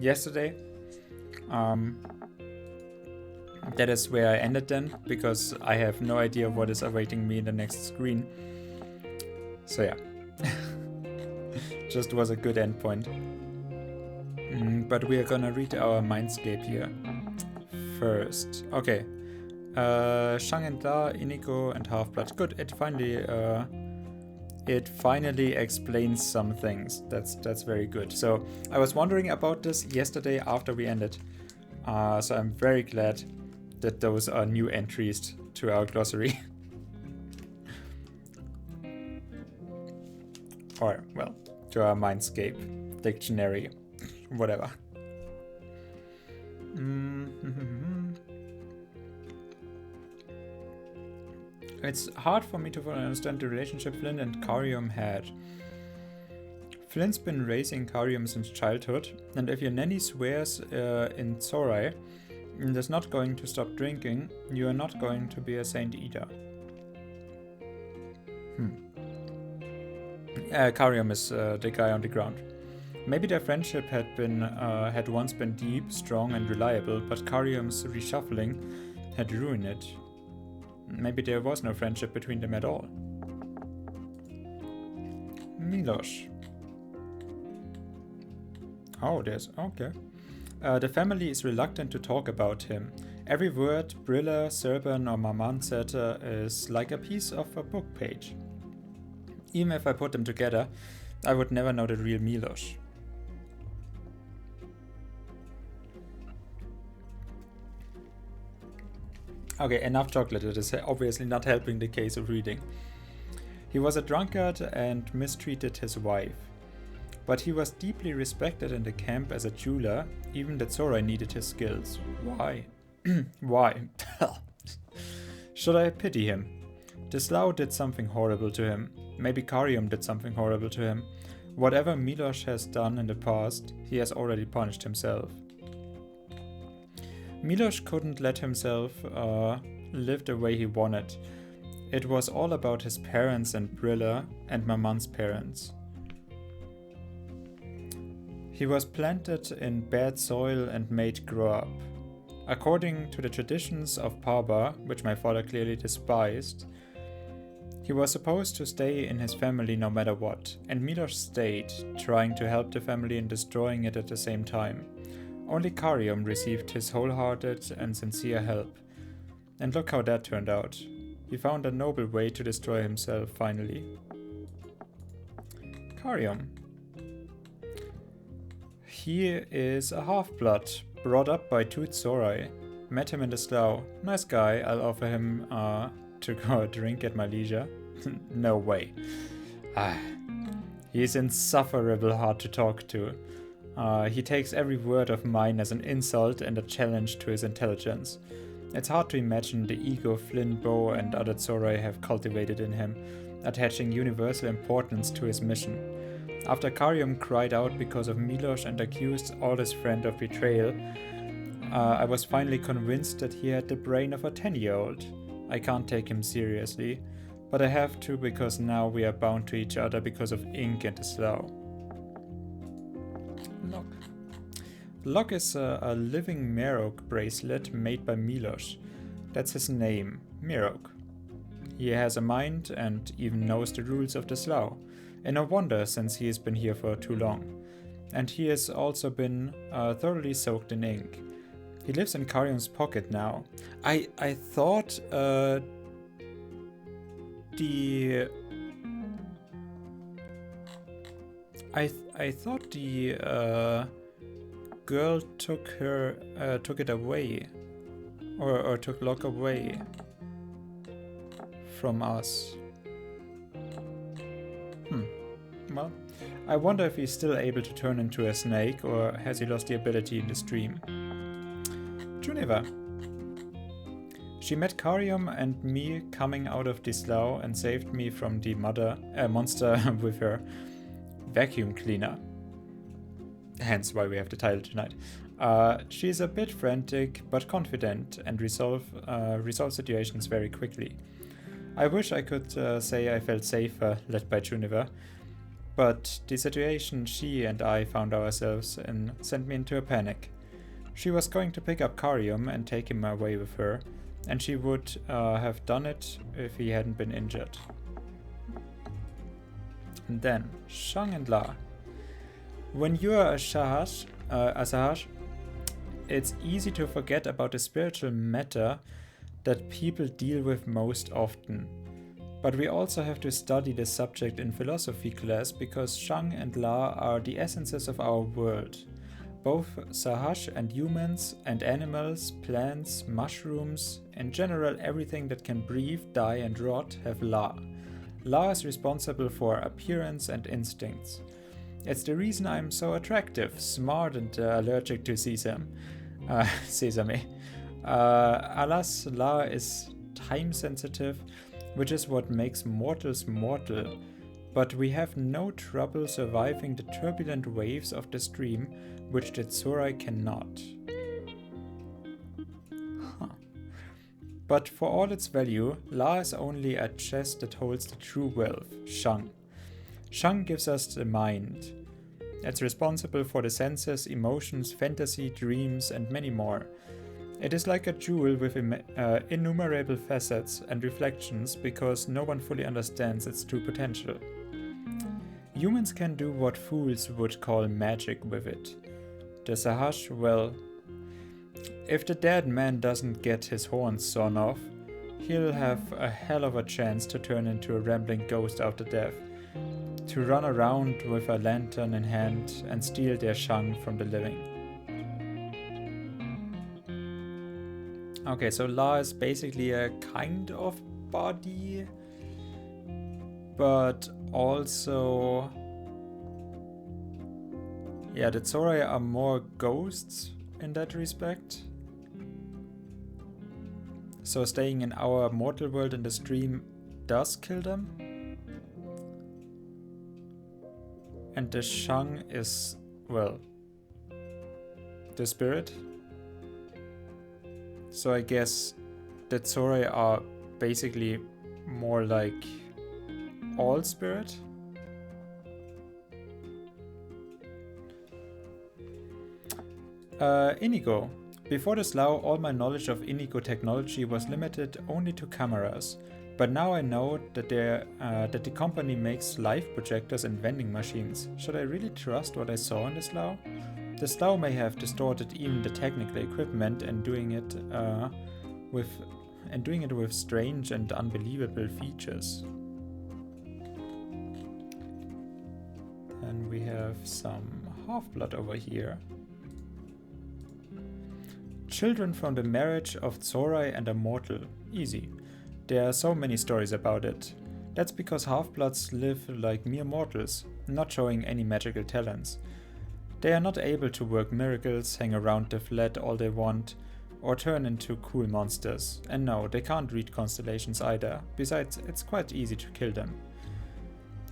yesterday. Um, that is where I ended then, because I have no idea what is awaiting me in the next screen. So yeah, just was a good endpoint. But we are gonna read our mindscape here first. Okay. Shang and Da, Inigo, and Half-Blood. Good. It finally explains some things. That's very good. So I was wondering about this yesterday after we ended. So I'm very glad that those are new entries to our glossary. Or, well, to our Mindscape dictionary. Whatever. It's hard for me to fully understand the relationship Flint and Carium had. Flint's been raising Carium since childhood, and if your nanny swears in Zorai and is not going to stop drinking, you are not going to be a saint either. Carium is the guy on the ground. Maybe their friendship had once been deep, strong, and reliable, but Carium's reshuffling had ruined it. Maybe there was no friendship between them at all. Milos. Oh, okay. The family is reluctant to talk about him. Every word Brilla, Serban, or Maman said is like a piece of a book page. Even if I put them together, I would never know the real Milos. Okay, enough chocolate. It is obviously not helping the case of reading. He was a drunkard and mistreated his wife. But he was deeply respected in the camp as a jeweler, even that Zorai needed his skills. Why? Why? Should I pity him? The Slough did something horrible to him. Maybe Carium did something horrible to him. Whatever Milos has done in the past, he has already punished himself. Milos couldn't let himself live the way he wanted. It was all about his parents and Brilla and Maman's parents. He was planted in bad soil and made grow up. According to the traditions of Parba, which my father clearly despised, he was supposed to stay in his family no matter what, and Milos stayed, trying to help the family and destroying it at the same time. Only Carium received his wholehearted and sincere help. And look how that turned out. He found a noble way to destroy himself finally. Carium. He is a half-blood, brought up by Toot Zorai. Met him in the Slough. Nice guy, I'll offer him to go a drink at my leisure. No way. He's insufferable hard to talk to. He takes every word of mine as an insult and a challenge to his intelligence. It's hard to imagine the ego Flynn, Bo, and other Zorai have cultivated in him, attaching universal importance to his mission. After Carium cried out because of Milos and accused all his friend of betrayal, I was finally convinced that he had the brain of a 10-year-old. I can't take him seriously, but I have to because now we are bound to each other because of ink and the Slough. Lock. Lock is a living Merok bracelet made by Milos. That's his name, Merok. He has a mind and even knows the rules of the Slough. And no wonder, since he has been here for too long. And he has also been thoroughly soaked in ink. He lives in Carium's pocket now. I thought I thought the girl took it away, or took Locke away from us. Well, I wonder if he's still able to turn into a snake, or has he lost the ability in the stream? Juniva. She met Carium and me coming out of the Slough and saved me from the monster with her vacuum cleaner. Hence why we have the title tonight. She's a bit frantic, but confident, and resolve situations very quickly. I wish I could say I felt safer led by Juniva. But the situation she and I found ourselves in sent me into a panic. She was going to pick up Karium and take him away with her, and she would have done it if he hadn't been injured. And then, Shang and La. When you are a Sahash, it's easy to forget about the spiritual matter that people deal with most often. But we also have to study the subject in philosophy class because Shang and La are the essences of our world. Both Sahash and humans and animals, plants, mushrooms, in general everything that can breathe, die and rot have La. La is responsible for appearance and instincts. It's the reason I'm so attractive, smart and allergic to sesame. Alas, La is time sensitive, which is what makes mortals mortal. But we have no trouble surviving the turbulent waves of the stream, which the Tsurai cannot. But for all its value, La is only a chest that holds the true wealth, Shang. Shang gives us the mind. It's responsible for the senses, emotions, fantasy, dreams, and many more. It is like a jewel with innumerable facets and reflections because no one fully understands its true potential. Humans can do what fools would call magic with it. The Sahash, well, if the dead man doesn't get his horns sawn off, he'll have a hell of a chance to turn into a rambling ghost after death, to run around with a lantern in hand and steal their Shang from the living. Okay, so La is basically a kind of body, but also, yeah, the Tsurai are more ghosts in that respect. So staying in our mortal world in the stream does kill them. And the Shang is, well, the spirit. So I guess the Tsurai are basically more like all spirit. Inigo. Before this law, all my knowledge of Inigo technology was limited only to cameras. But now I know that the company makes live projectors and vending machines. Should I really trust what I saw in this law? The slough may have distorted even the technical equipment and doing it with strange and unbelievable features. And we have some half-blood over here. Children from the marriage of Tsurai and a mortal. Easy. There are so many stories about it. That's because half-bloods live like mere mortals, not showing any magical talents. They are not able to work miracles, hang around the flat all they want, or turn into cool monsters. And no, they can't read constellations either. Besides, it's quite easy to kill them.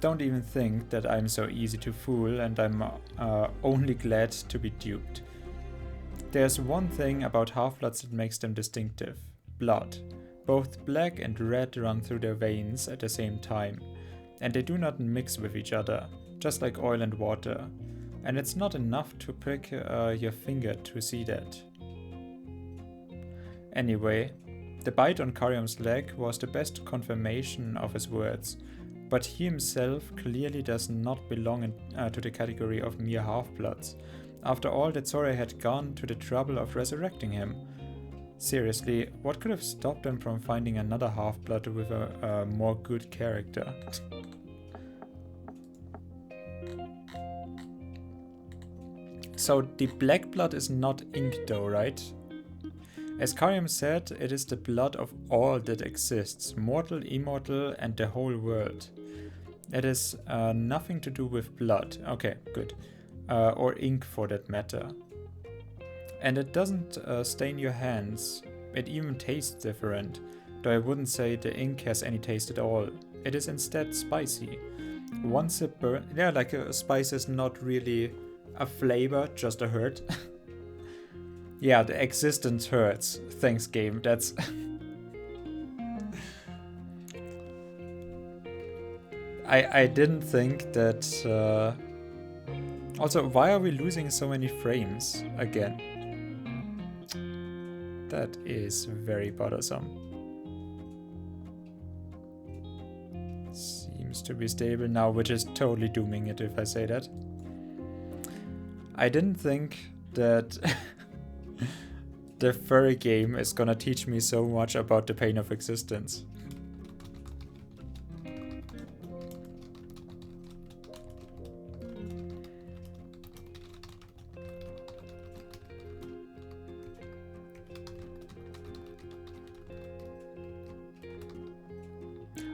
Don't even think that I'm so easy to fool, and I'm only glad to be duped. There's one thing about half-bloods that makes them distinctive. Blood. Both black and red run through their veins at the same time. And they do not mix with each other, just like oil and water. And it's not enough to prick your finger to see that. Anyway, the bite on Karium's leg was the best confirmation of his words, but he himself clearly does not belong to the category of mere half-bloods. After all, the Tsurai had gone to the trouble of resurrecting him. Seriously, what could have stopped them from finding another half-blood with a more good character? So the black blood is not ink though, right? As Karium said, it is the blood of all that exists, mortal, immortal, and the whole world. It has nothing to do with blood. Okay, good. Or ink for that matter. And it doesn't stain your hands. It even tastes different, though I wouldn't say the ink has any taste at all. It is instead spicy. Once it burns, yeah, like a spice is not really a flavor, just a hurt. Yeah, the existence hurts. Thanks, game. That's I didn't think that... Also, why are we losing so many frames again? That is very bothersome. Seems to be stable now, which is totally dooming it if I say that. I didn't think that the furry game is gonna teach me so much about the pain of existence.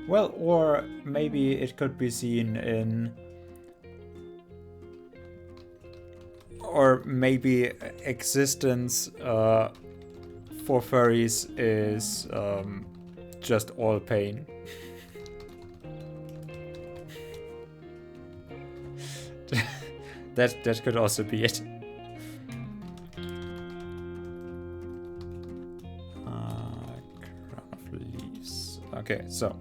Well, or maybe it could be seen in... Or maybe existence for furries is just all pain. That could also be it. Crown of leaves. Okay, so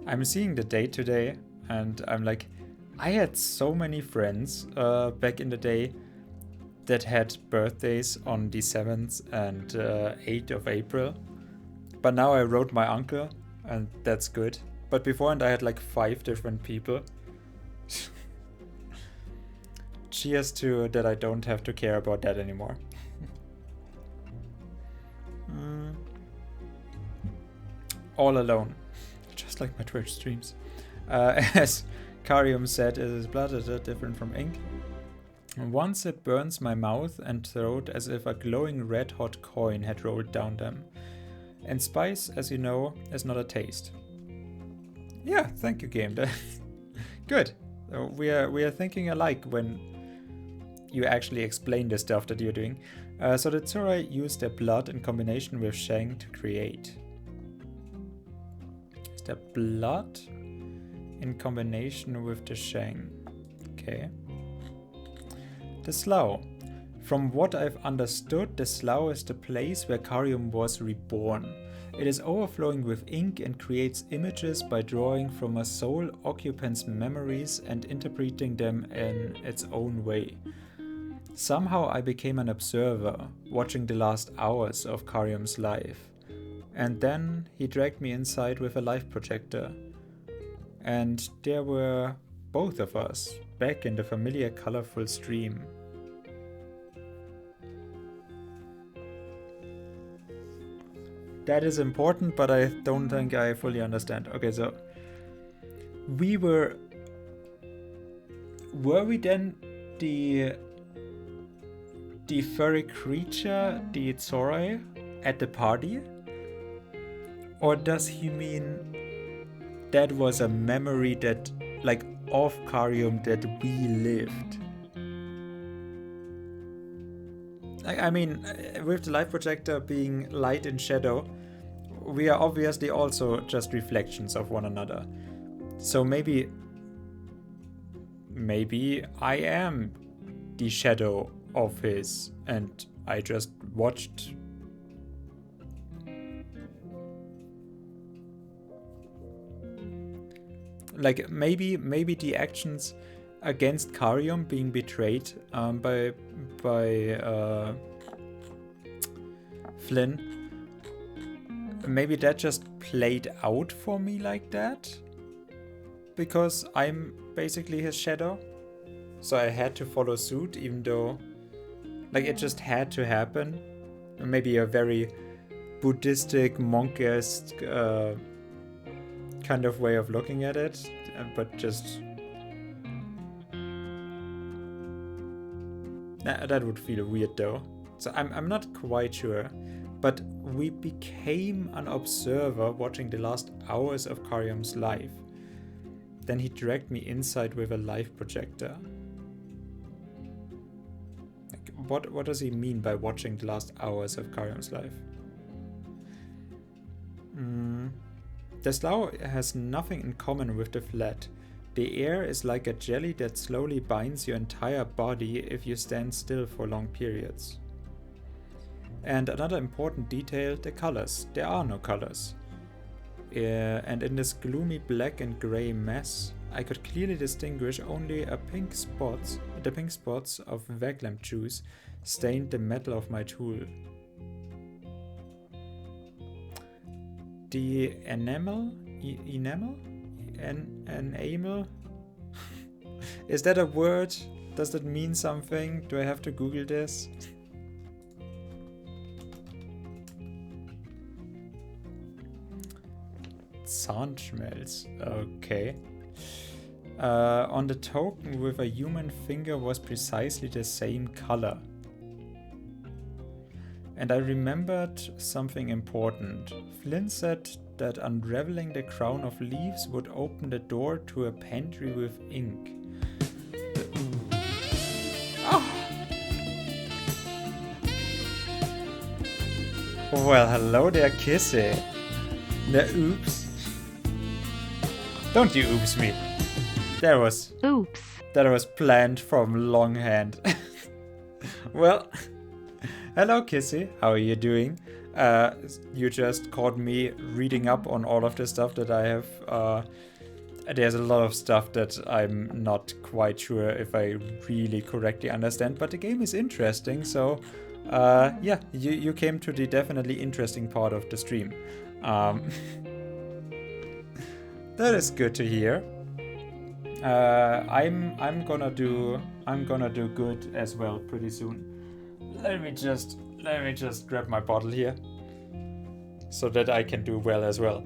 I'm seeing the date today, and I'm like, I had so many friends back in the day that had birthdays on the 7th and 8th of April. But now I wrote my uncle, and that's good. But beforehand I had like 5 different people. Cheers to that I don't have to care about that anymore. All alone. Just like my Twitch streams. As Karium said, is blood different from ink? Once it burns my mouth and throat as if a glowing red-hot coin had rolled down them. And spice, as you know, is not a taste. Yeah, thank you, game. Good. We are thinking alike when you actually explain the stuff that you're doing. So the Tsurai used their blood in combination with Shang to create. Is their blood in combination with the Shang? Okay. The Slough. From what I've understood, the Slough is the place where Karium was reborn. It is overflowing with ink and creates images by drawing from a soul occupant's memories and interpreting them in its own way. Somehow I became an observer, watching the last hours of Karium's life. And then he dragged me inside with a life projector. And there were both of us, back in the familiar colorful stream. That is important, but I don't think I fully understand. Okay, so were we then the furry creature, the Tsurai, at the party? Or does he mean that was a memory that, like, of Karium that we lived? I mean, with the light projector being light and shadow, we are obviously also just reflections of one another. So maybe I am the shadow of his, and I just watched. Like, maybe the actions against Karium being betrayed by Flynn, maybe that just played out for me like that, because I'm basically his shadow, so I had to follow suit, even though, like, it just had to happen. Maybe a very Buddhistic, monk-esque kind of way of looking at it, but just... That would feel weird though. So I'm not quite sure. But we became an observer watching the last hours of Karium's life. Then he dragged me inside with a life projector. Like, what does he mean by watching the last hours of Karium's life? The Slough has nothing in common with the flat. The air is like a jelly that slowly binds your entire body if you stand still for long periods. And another important detail, the colors. There are no colors. and in this gloomy black and grey mess, I could clearly distinguish only the pink spots of Vaglamp juice stained the metal of my tool. The enamel? Enamel? Is that a word? Does that mean something? Do I have to Google this? Zahnschmelz. Okay. On the token with a human finger was precisely the same color. And I remembered something important. Flynn said that unraveling the crown of leaves would open the door to a pantry with ink. Well, hello there, Kissy. The oops. Don't you oops me. That was planned from longhand. Well, hello Kissy, how are you doing? You just caught me reading up on all of the stuff that I have. There's a lot of stuff that I'm not quite sure if I really correctly understand, but the game is interesting, so yeah, you came to the definitely interesting part of the stream. That is good to hear. I'm gonna do good as well pretty soon. Let me just grab my bottle here so that I can do well as well.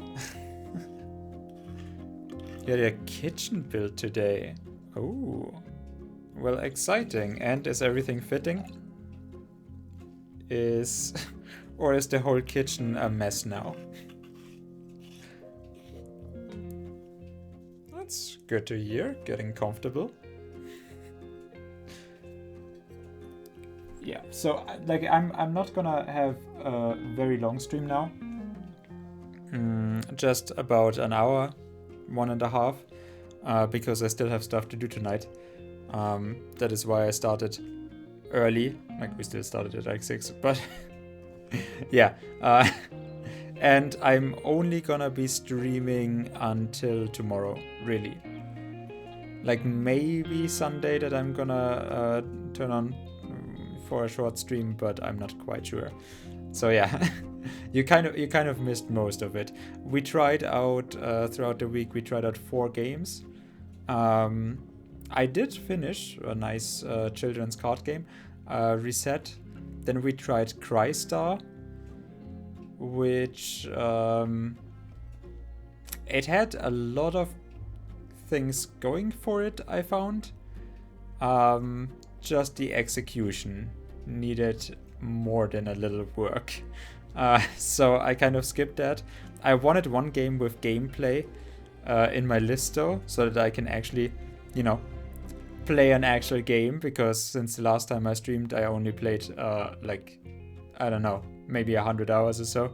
You had a kitchen built today. Oh, well, exciting. And is everything fitting? Or is the whole kitchen a mess now? That's good to hear. Getting comfortable. Yeah, so like I'm not gonna have a very long stream now. Just about an hour, 1.5, because I still have stuff to do tonight. That is why I started early. Like we still started at like 6, but yeah. And I'm only gonna be streaming until tomorrow, really. Like maybe Sunday that I'm gonna turn on for a short stream, but I'm not quite sure. So yeah, you kind of missed most of it. We tried out throughout the week. We tried out 4 games. I did finish a nice children's card game, Reset. Then we tried Crystar, which it had a lot of things going for it, I found. Just the execution needed more than a little work. So I kind of skipped that. I wanted one game with gameplay in my list though, so that I can actually, you know, play an actual game, because since the last time I streamed I only played like, I don't know, maybe 100 hours or so.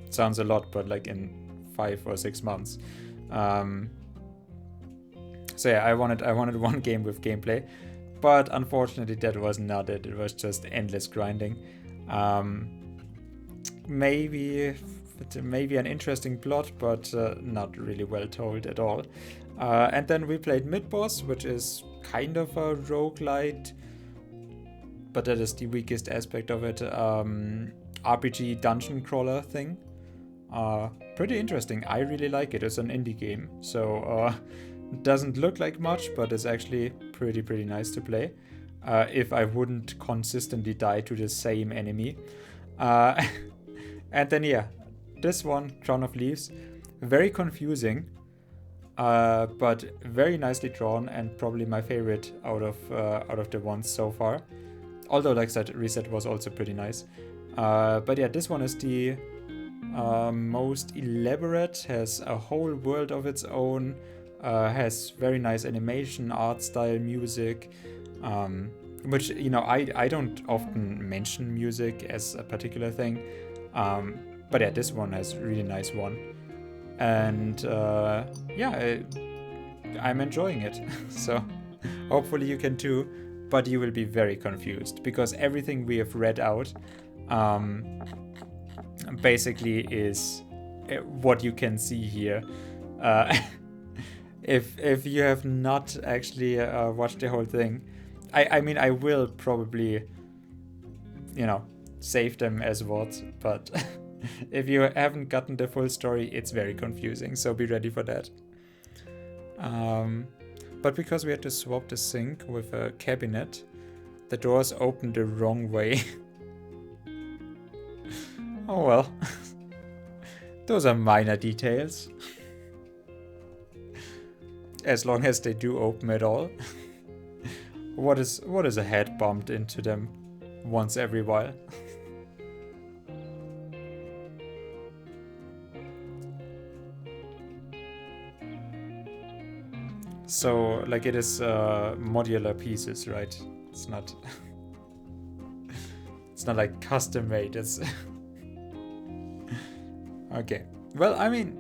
Sounds a lot, but like in 5 or 6 months. So yeah, I wanted one game with gameplay, but unfortunately that was not it. It was just endless grinding. Maybe an interesting plot, but not really well told at all. And then we played Mid-Boss, which is kind of a roguelite, but that is the weakest aspect of it. RPG dungeon crawler thing. Pretty interesting. I really like it. It's an indie game, so doesn't look like much, but it's actually pretty nice to play. If I wouldn't consistently die to the same enemy. And then yeah, this one, Crown of Leaves, very confusing, but very nicely drawn, and probably my favorite out of the ones so far. Although, like I said, Reset was also pretty nice. But yeah, this one is the most elaborate, has a whole world of its own, has very nice animation, art style, music, which, you know, I don't often mention music as a particular thing, but yeah, this one has really nice one, and yeah, I'm enjoying it. So hopefully you can too, but you will be very confused, because everything we have read out basically is what you can see here. If you have not actually watched the whole thing, I mean, I will probably, save them as VODs, but if you haven't gotten the full story, it's very confusing, so be ready for that. But because we had to swap the sink with a cabinet, the doors opened the wrong way. Oh well. Those are minor details. As long as they do open at all. What is a head bumped into them once every while? So, like, it is modular pieces, right? It's not it's not like custom made. It's okay. Well, I mean,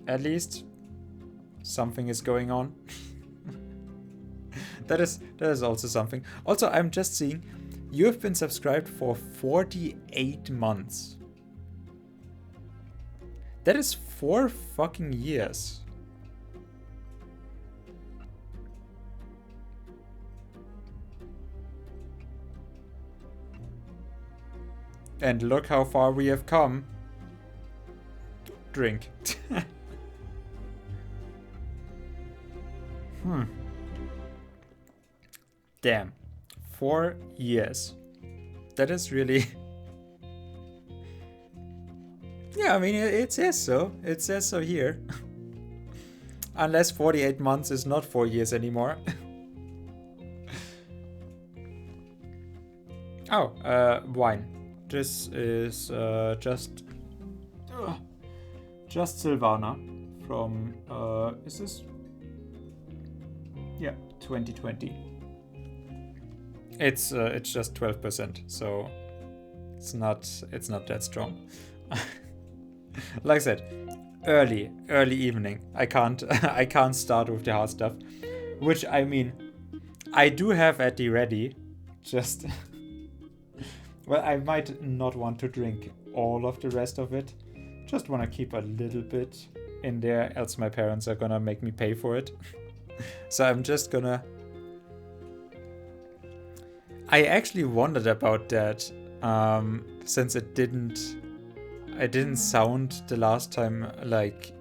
at least something is going on. that is also something. Also, I'm just seeing you have been subscribed for 48 months. That is 4 fucking years. And look how far we have come. Drink. Damn. 4 years. That is really... Yeah, I mean, it says so. It says so here. Unless 48 months is not 4 years anymore. Oh, wine. This is just Silvana from is this? Yeah, 2020. It's just 12%, so it's not that strong. Like I said, early evening. I can't start with the hard stuff, which I mean, I do have at the ready. Just well, I might not want to drink all of the rest of it. Just want to keep a little bit in there, else my parents are gonna make me pay for it. So I'm just gonna... I actually wondered about that, since it didn't sound the last time like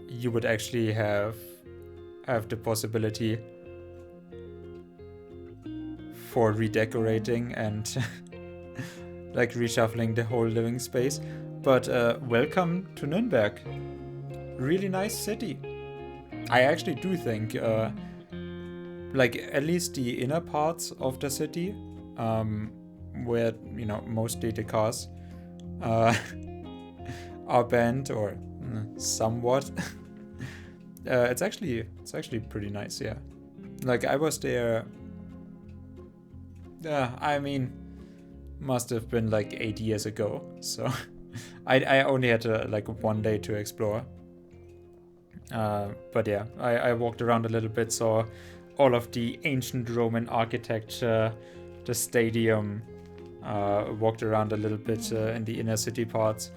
you would actually have the possibility for redecorating and like reshuffling the whole living space. But welcome to Nuremberg. Really nice city. I actually do think like at least the inner parts of the city, where mostly the cars are banned or somewhat. It's actually pretty nice, yeah. Like I was there. I mean, must have been like 8 years ago. So I only had like 1 day to explore. But yeah, I walked around a little bit, saw all of the ancient Roman architecture, the stadium, walked around a little bit in the inner city parts.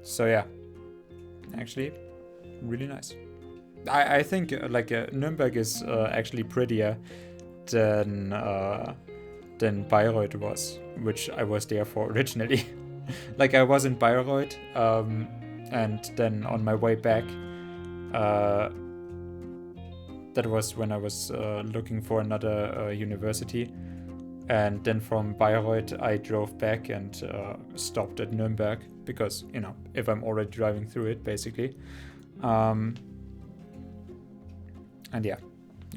So yeah, actually really nice. I think like Nuremberg is actually prettier than Bayreuth was, which I was there for originally. Like I was in Bayreuth, and then on my way back, that was when I was looking for another university, and then from Bayreuth I drove back and stopped at Nuremberg because if I'm already driving through it, basically. And yeah,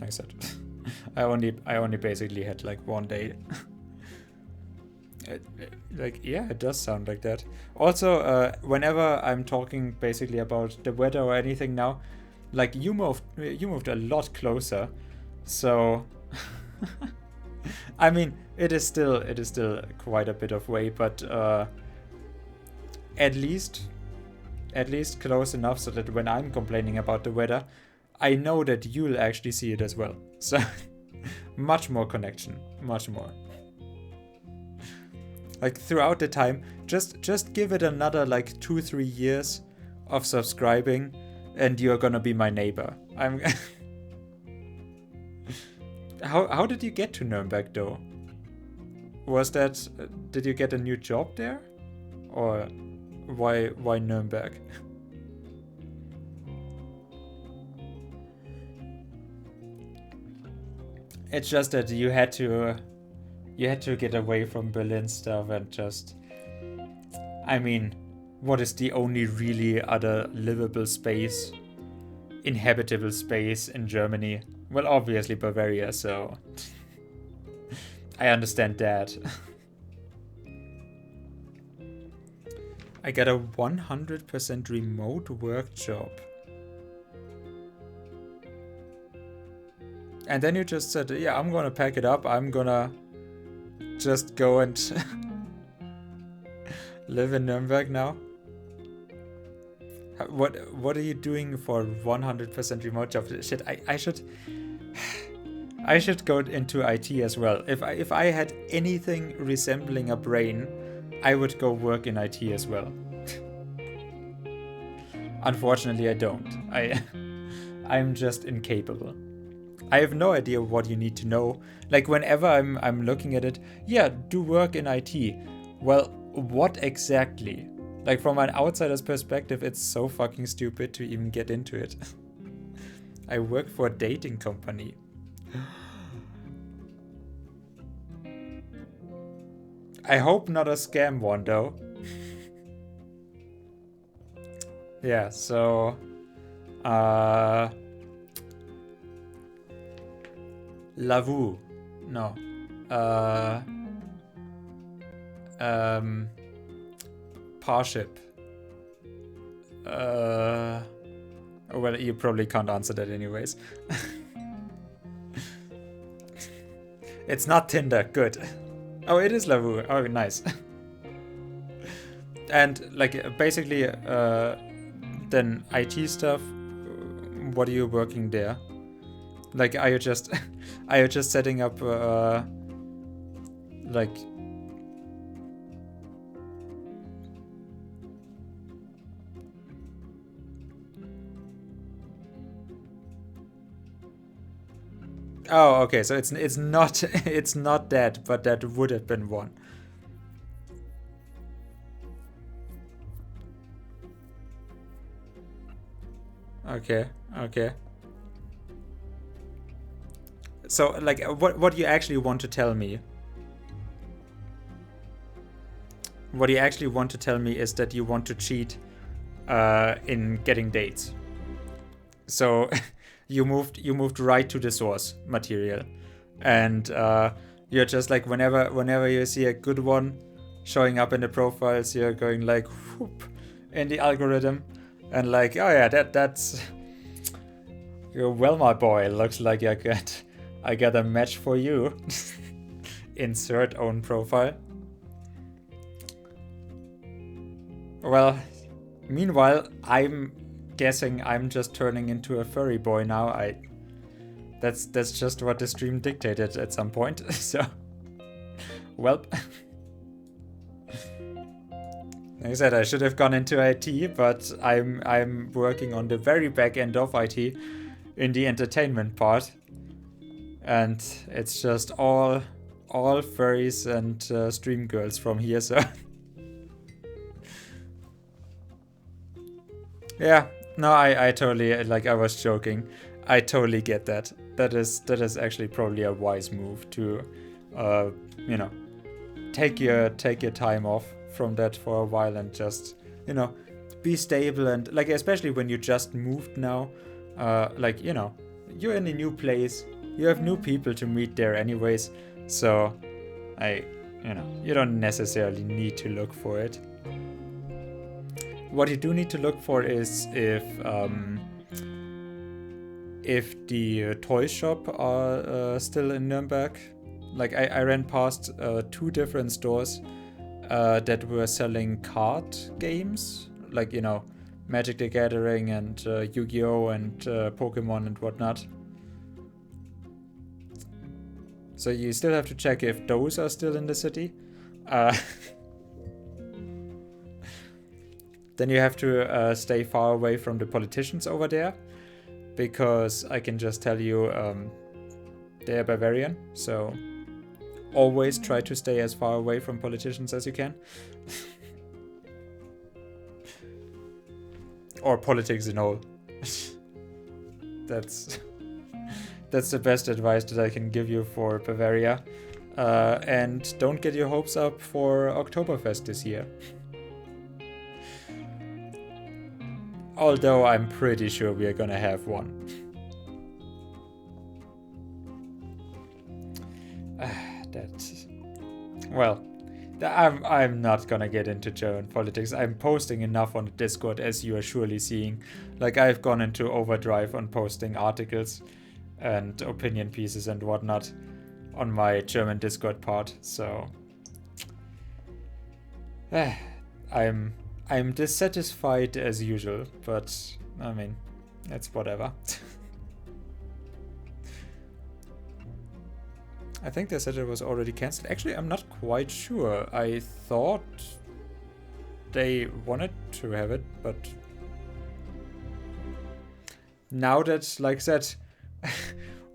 like I said, I only basically had like 1 day. Like yeah, it does sound like that. Also, whenever I'm talking basically about the weather or anything now, like you moved a lot closer, so I mean it is still quite a bit of way, but at least close enough so that when I'm complaining about the weather, I know that you'll actually see it as well. So much more connection, much more. like throughout the time, just give it another like 2-3 years of subscribing, and you're gonna be my neighbor. I'm. How did you get to Nuremberg though? Was that did you get a new job there, or why Nuremberg? It's just that you had to get away from Berlin stuff and just, I mean, what is the only really other livable space, inhabitable space in Germany? Well, obviously Bavaria, so I understand that. I got a 100% remote work job. And then you just said, yeah, I'm gonna pack it up. I'm gonna just go and live in Nuremberg now. What are you doing for 100% remote job? Shit, I should go into IT as well. If I had anything resembling a brain, I would go work in IT as well. Unfortunately, I don't. I'm just incapable. I have no idea what you need to know. Like whenever I'm looking at it, yeah, do work in IT. Well, what exactly? Like from an outsider's perspective, it's so fucking stupid to even get into it. I work for a dating company. I hope not a scam one though. Yeah, so Lavu. No. Parship. Well, you probably can't answer that anyways. It's not Tinder. Good. Oh, it is Lavu. Oh, nice. And like basically, then IT stuff. What are you working there? Like, are you just setting up like? Oh, okay. So it's not it's not that, but that would have been one. Okay. Okay. So, like, what you actually want to tell me? What you actually want to tell me is that you want to cheat in getting dates. So, you moved right to the source material, and you're just like whenever you see a good one showing up in the profiles, you're going like whoop in the algorithm, and like, oh yeah, that's. Well, my boy, looks like I got a match for you. Insert own profile. Well, meanwhile, I'm guessing I'm just turning into a furry boy now. That's just what the stream dictated at some point. So, well, like I said, I should have gone into IT, but I'm working on the very back end of IT, in the entertainment part. And it's just all furries and stream girls from here, so yeah, no, I totally, like, I was joking. I totally get that. That is actually probably a wise move to, you know, take your time off from that for a while and just, you know, be stable, and like especially when you just moved now, like, you know, you're in a new place. You have new people to meet there anyways, so you know, you don't necessarily need to look for it. What you do need to look for is if the toy shop are still in Nuremberg. Like I ran past 2 different stores that were selling card games, like, you know, Magic the Gathering and Yu-Gi-Oh! And Pokemon and whatnot. So you still have to check if those are still in the city. Uh, then you have to stay far away from the politicians over there, because I can just tell you they're Bavarian, so always try to stay as far away from politicians as you can. Or politics in whole. That's the best advice that I can give you for Bavaria. And don't get your hopes up for Oktoberfest this year. Although I'm pretty sure we are gonna have one. I'm not gonna get into German politics. I'm posting enough on the Discord, as you are surely seeing. Like, I've gone into overdrive on posting articles and opinion pieces and whatnot on my German Discord part, so I'm dissatisfied as usual, but I mean, it's whatever. I think they said it was already cancelled. Actually, I'm not quite sure. I thought they wanted to have it, but now that, like I said,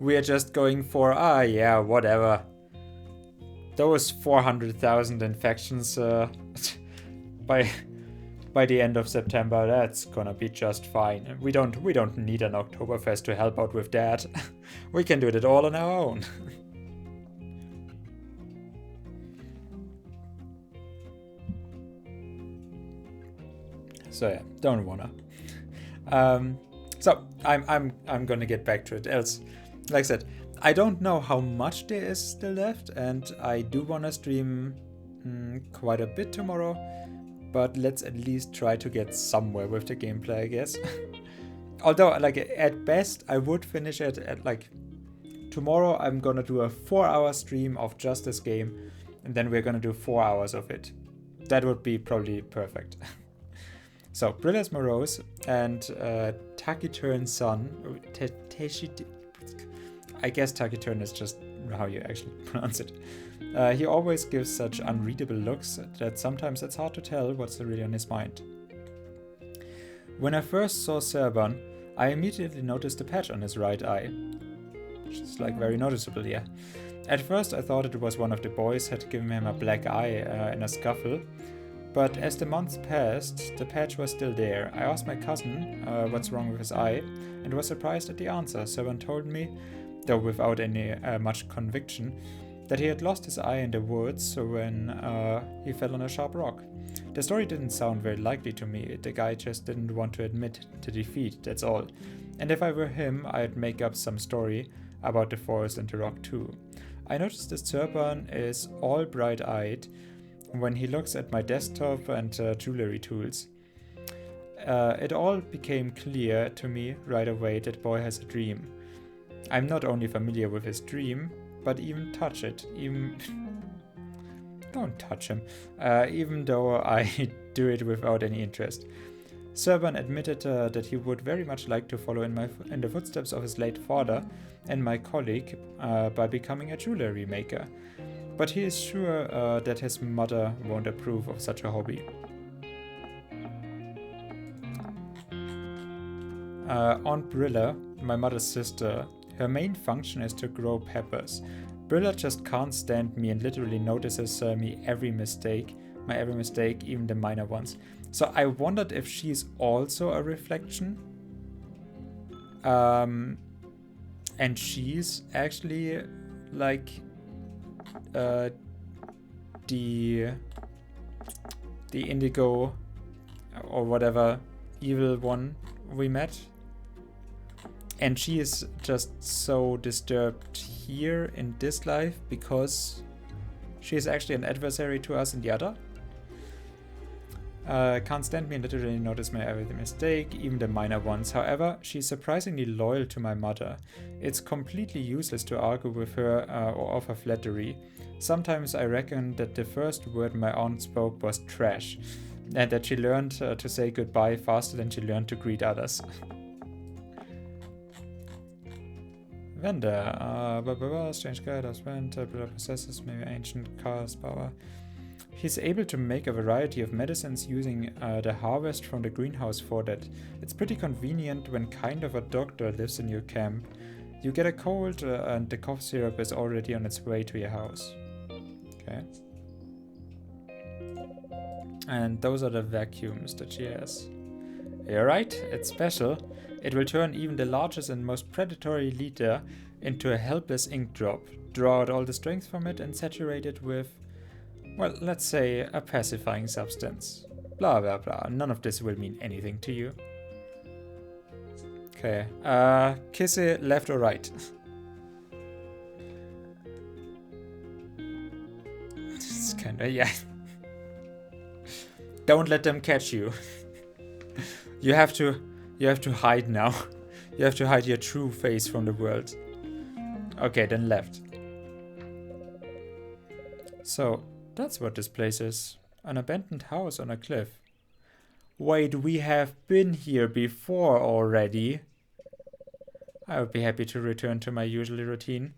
we're just going for, yeah, whatever. Those 400,000 infections by the end of September, that's gonna be just fine. We don't need an Oktoberfest to help out with that. We can do it all on our own. So yeah, don't wanna. So I'm gonna get back to it. Else, like I said, I don't know how much there is still left, and I do wanna stream quite a bit tomorrow. But let's at least try to get somewhere with the gameplay, I guess. Although, like, at best, I would finish it at, like, tomorrow I'm gonna do a 4-hour stream of just this game, and then we're gonna do 4 hours of it. That would be probably perfect. So, Brilla's morose, and Takiturn's son, I guess Taciturn is just how you actually pronounce it. He always gives such unreadable looks that sometimes it's hard to tell what's really on his mind. When I first saw Serban, I immediately noticed a patch on his right eye. Which is like very noticeable, yeah. At first I thought it was one of the boys had given him a black eye in a scuffle, but as the months passed, the patch was still there. I asked my cousin what's wrong with his eye, and was surprised at the answer. Serban told me, though without any much conviction, that he had lost his eye in the woods when he fell on a sharp rock. The story didn't sound very likely to me. The guy just didn't want to admit to defeat, that's all. And if I were him, I'd make up some story about the forest and the rock too. I noticed that Serban is all bright-eyed when he looks at my desktop and jewelry tools. It all became clear to me right away that boy has a dream. I'm not only familiar with his dream, but even touch it. Don't touch him. Even though I do it without any interest. Serban admitted that he would very much like to follow in the footsteps of his late father and my colleague by becoming a jewelry maker. But he is sure that his mother won't approve of such a hobby. Aunt Brilla, my mother's sister, her main function is to grow peppers. Brilla just can't stand me and literally notices my every mistake, even the minor ones. So I wondered if she's also a reflection. And she's actually like the indigo or whatever evil one we met. And she is just so disturbed here in this life because she is actually an adversary to us in the other. Can't stand me and literally notice my every mistake, even the minor ones. However, she's surprisingly loyal to my mother. It's completely useless to argue with her or offer flattery. Sometimes I reckon that the first word my aunt spoke was trash, and that she learned to say goodbye faster than she learned to greet others. Vendor, strange guy, das went, possesses, maybe ancient cars, power. He's able to make a variety of medicines using the harvest from the greenhouse for that. It's pretty convenient when kind of a doctor lives in your camp. You get a cold and the cough syrup is already on its way to your house. Okay. And those are the vacuums that she has. You're right, it's special. It will turn even the largest and most predatory leader into a helpless ink drop. Draw out all the strength from it and saturate it with, well, let's say a pacifying substance. Blah blah blah. None of this will mean anything to you. Okay. Kiss it left or right? It's kinda, yeah. Don't let them catch you. You have to hide now. You have to hide your true face from the world. Okay, then left. So, that's what this place is. An abandoned house on a cliff. Wait, we have been here before already. I would be happy to return to my usual routine,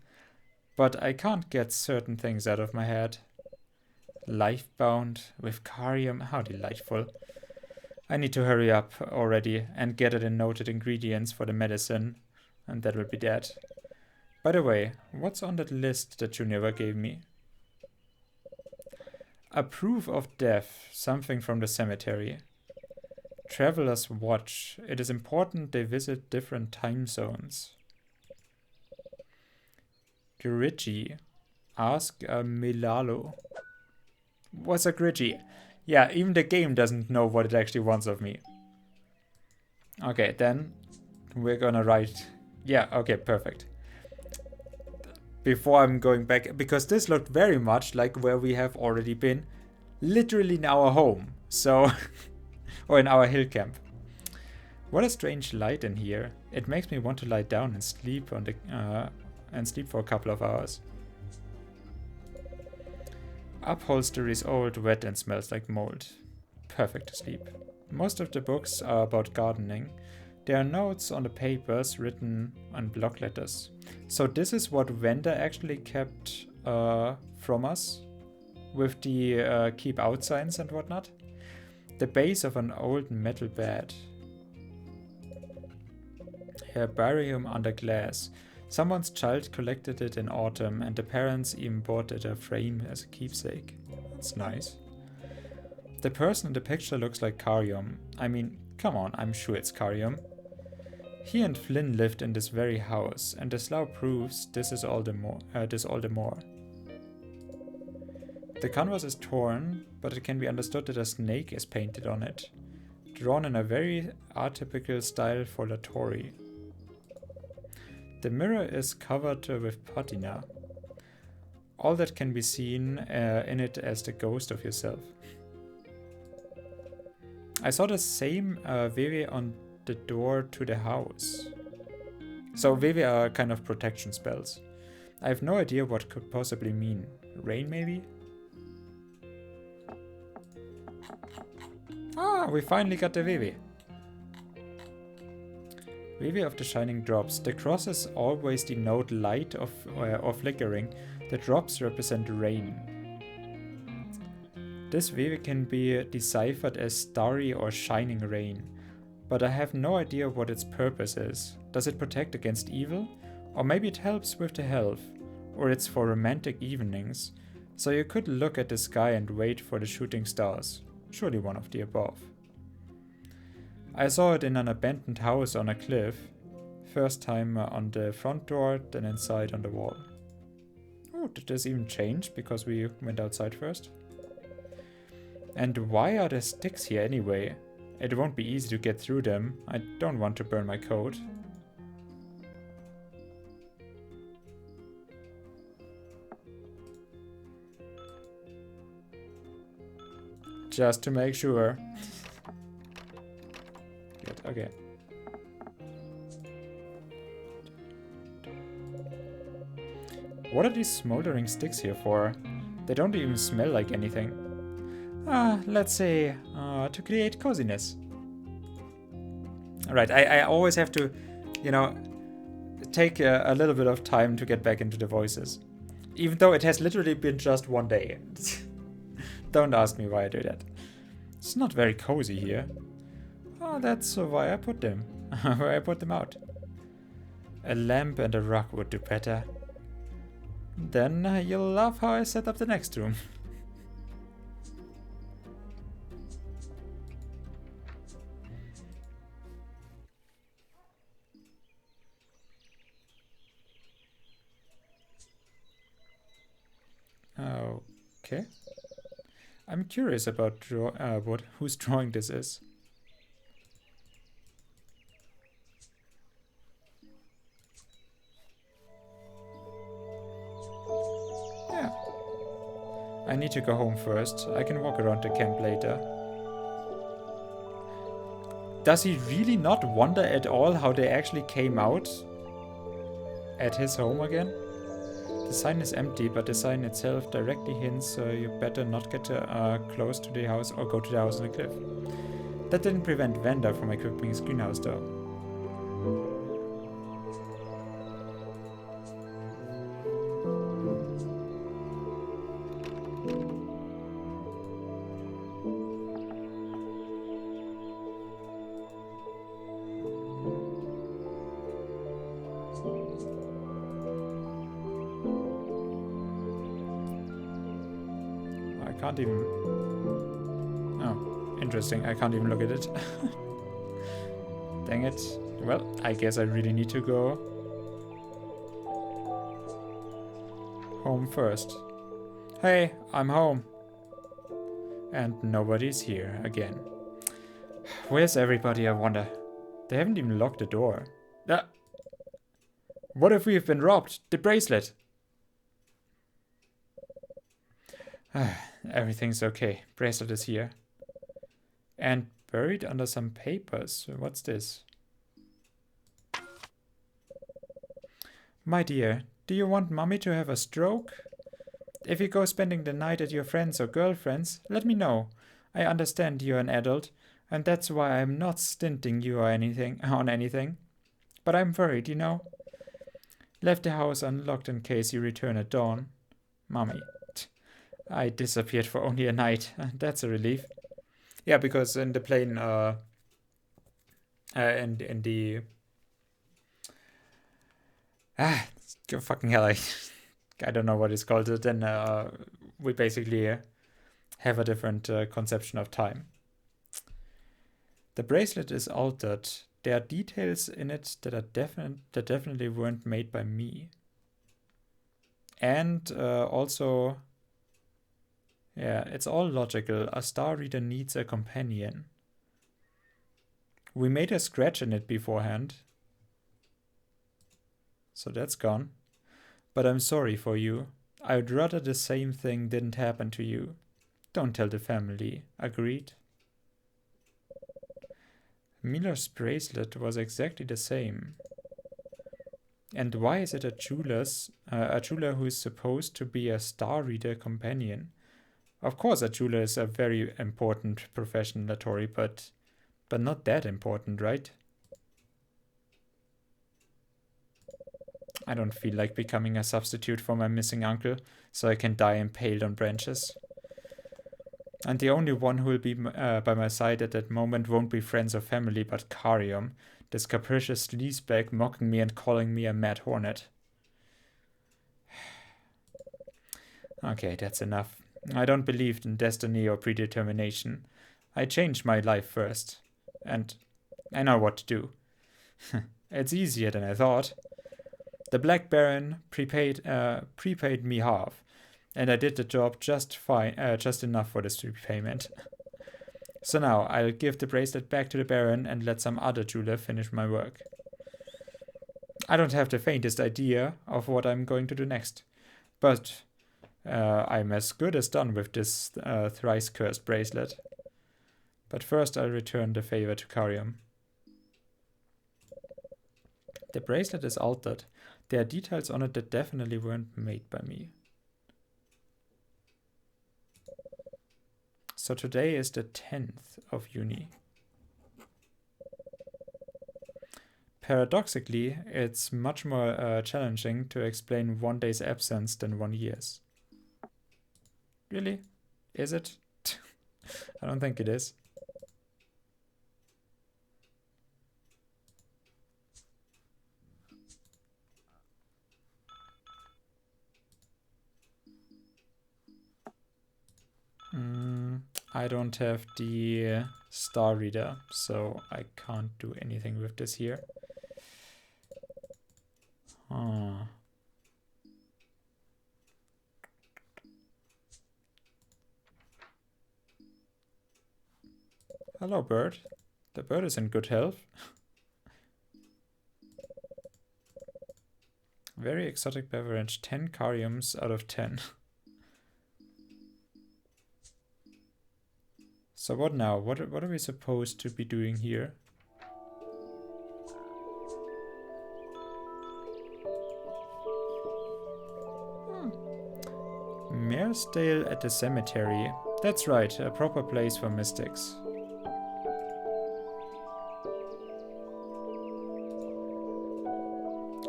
but I can't get certain things out of my head. Lifebound with Carium, how delightful. I need to hurry up already and gather the noted ingredients for the medicine, and that will be that. By the way, what's on that list that you never gave me? A proof of death, something from the cemetery. Traveler's watch. It is important they visit different time zones. Grigi. Ask a Milalo. What's a Grigi? Yeah, even the game doesn't know what it actually wants of me. Okay, then we're gonna write... Yeah, okay, perfect. Before I'm going back, because this looked very much like where we have already been. Literally in our home, so... or in our hill camp. What a strange light in here. It makes me want to lie down and sleep on the... and sleep for a couple of hours. Upholstery is old, wet and smells like mold. Perfect to sleep. Most of the books are about gardening. There are notes on the papers written on block letters. So this is what Venda actually kept from us with the keep out signs and whatnot. The base of an old metal bed. Herbarium under glass. Someone's child collected it in autumn and the parents even bought it a frame as a keepsake. That's nice. The person in the picture looks like Carium. I mean, come on, I'm sure it's Carium. He and Flynn lived in this very house, and the slough proves this is all the more. The canvas is torn, but it can be understood that a snake is painted on it, drawn in a very atypical style for Latori. The mirror is covered with patina. All that can be seen in it as the ghost of yourself. I saw the same Veve on the door to the house. So Veve are kind of protection spells. I have no idea what could possibly mean. Rain maybe? Ah, we finally got the Veve. Veve of the shining drops. The crosses always denote light or flickering. The drops represent rain. This Veve can be deciphered as starry or shining rain, but I have no idea what its purpose is. Does it protect against evil? Or maybe it helps with the health, or it's for romantic evenings. So you could look at the sky and wait for the shooting stars. Surely one of the above. I saw it in an abandoned house on a cliff. First time on the front door, then inside on the wall. Oh, did this even change because we went outside first? And why are there sticks here anyway? It won't be easy to get through them. I don't want to burn my coat. Just to make sure. Good, okay. What are these smoldering sticks here for? They don't even smell like anything. Let's say, to create coziness. Alright, I always have to, you know, take a little bit of time to get back into the voices. Even though it has literally been just one day. Don't ask me why I do that. It's not very cozy here. Oh, that's why I put them. Why I put them out. A lamp and a rug would do better. Then you'll love how I set up the next room. Okay. I'm curious about whose drawing this is. Yeah. I need to go home first. I can walk around the camp later. Does he really not wonder at all how they actually came out at his home again? The sign is empty, but the sign itself directly hints you better not get close to the house or go to the house on the cliff. That didn't prevent Vanda from equipping his greenhouse though. I can't even... Oh, interesting. I can't even look at it. Dang it. Well, I guess I really need to go home first. Hey, I'm home. And nobody's here again. Where's everybody, I wonder? They haven't even locked the door. What if we've been robbed? The bracelet! Everything's okay. Bracelet is here. And buried under some papers. What's this? My dear, do you want Mommy to have a stroke? If you go spending the night at your friends' or girlfriends, let me know. I understand you're an adult, and that's why I'm not stinting you or on anything. But I'm worried, you know. Left the house unlocked in case you return at dawn. Mommy. I disappeared for only a night. That's a relief. Yeah, because in the plane, in the fucking hell, I don't know what it's called. Then we basically have a different conception of time. The bracelet is altered. There are details in it that definitely weren't made by me. And also. Yeah, it's all logical. A star reader needs a companion. We made a scratch in it beforehand. So that's gone. But I'm sorry for you. I'd rather the same thing didn't happen to you. Don't tell the family. Agreed? Miller's bracelet was exactly the same. And why is it a jeweler who is supposed to be a star reader companion? Of course, a jeweler is a very important profession, Latori, but not that important, right? I don't feel like becoming a substitute for my missing uncle, so I can die impaled on branches. And the only one who will be by my side at that moment won't be friends or family, but Carium, this capricious sleazebag mocking me and calling me a mad hornet. Okay, that's enough. I don't believe in destiny or predetermination. I changed my life first. And I know what to do. It's easier than I thought. The Black Baron prepaid me half, and I did the job just fine, just enough for this repayment. So now I'll give the bracelet back to the Baron and let some other jeweler finish my work. I don't have the faintest idea of what I'm going to do next, but I'm as good as done with this thrice cursed bracelet. But first I'll return the favor to Carium. The bracelet is altered. There are details on it that definitely weren't made by me. So today is the 10th of Juni. Paradoxically, it's much more challenging to explain one day's absence than 1 year's. Really? Is it? I don't think it is. I don't have the star reader, so I can't do anything with this here. Hello, bird. The bird is in good health. Very exotic beverage, 10 cariums out of 10. So what now? What are we supposed to be doing here? Maresdale at the cemetery. That's right, a proper place for mystics.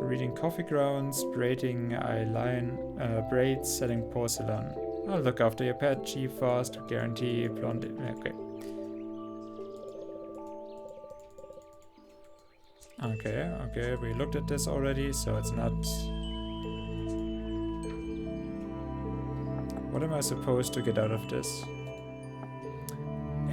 Reading coffee grounds, braiding eyeliner, braids, selling porcelain. I'll look after your pet, chief fast, guarantee blonde. Okay. Okay, we looked at this already, so it's not. What am I supposed to get out of this?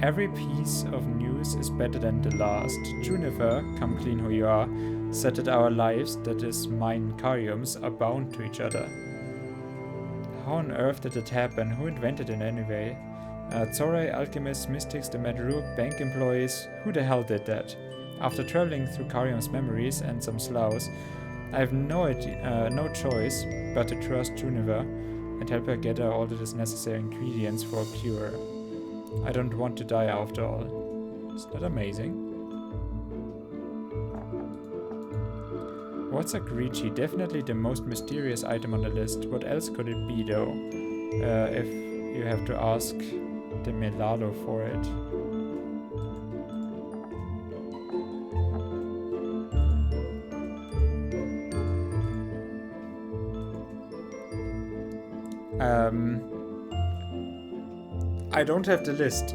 Every piece of news is better than the last. Juniper, come clean who you are, said that our lives, that is mine cariums, are bound to each other. How on earth did it happen? Who invented it anyway? Zorai, alchemists, mystics, the Madrug, bank employees, who the hell did that? After traveling through Carium's memories and some sloughs, I have no choice but to trust Juniper and help her gather all that is necessary ingredients for a cure. I don't want to die after all. Isn't that amazing? What's a Griechi? Definitely the most mysterious item on the list. What else could it be though? If you have to ask the Melalo for it. I don't have the list.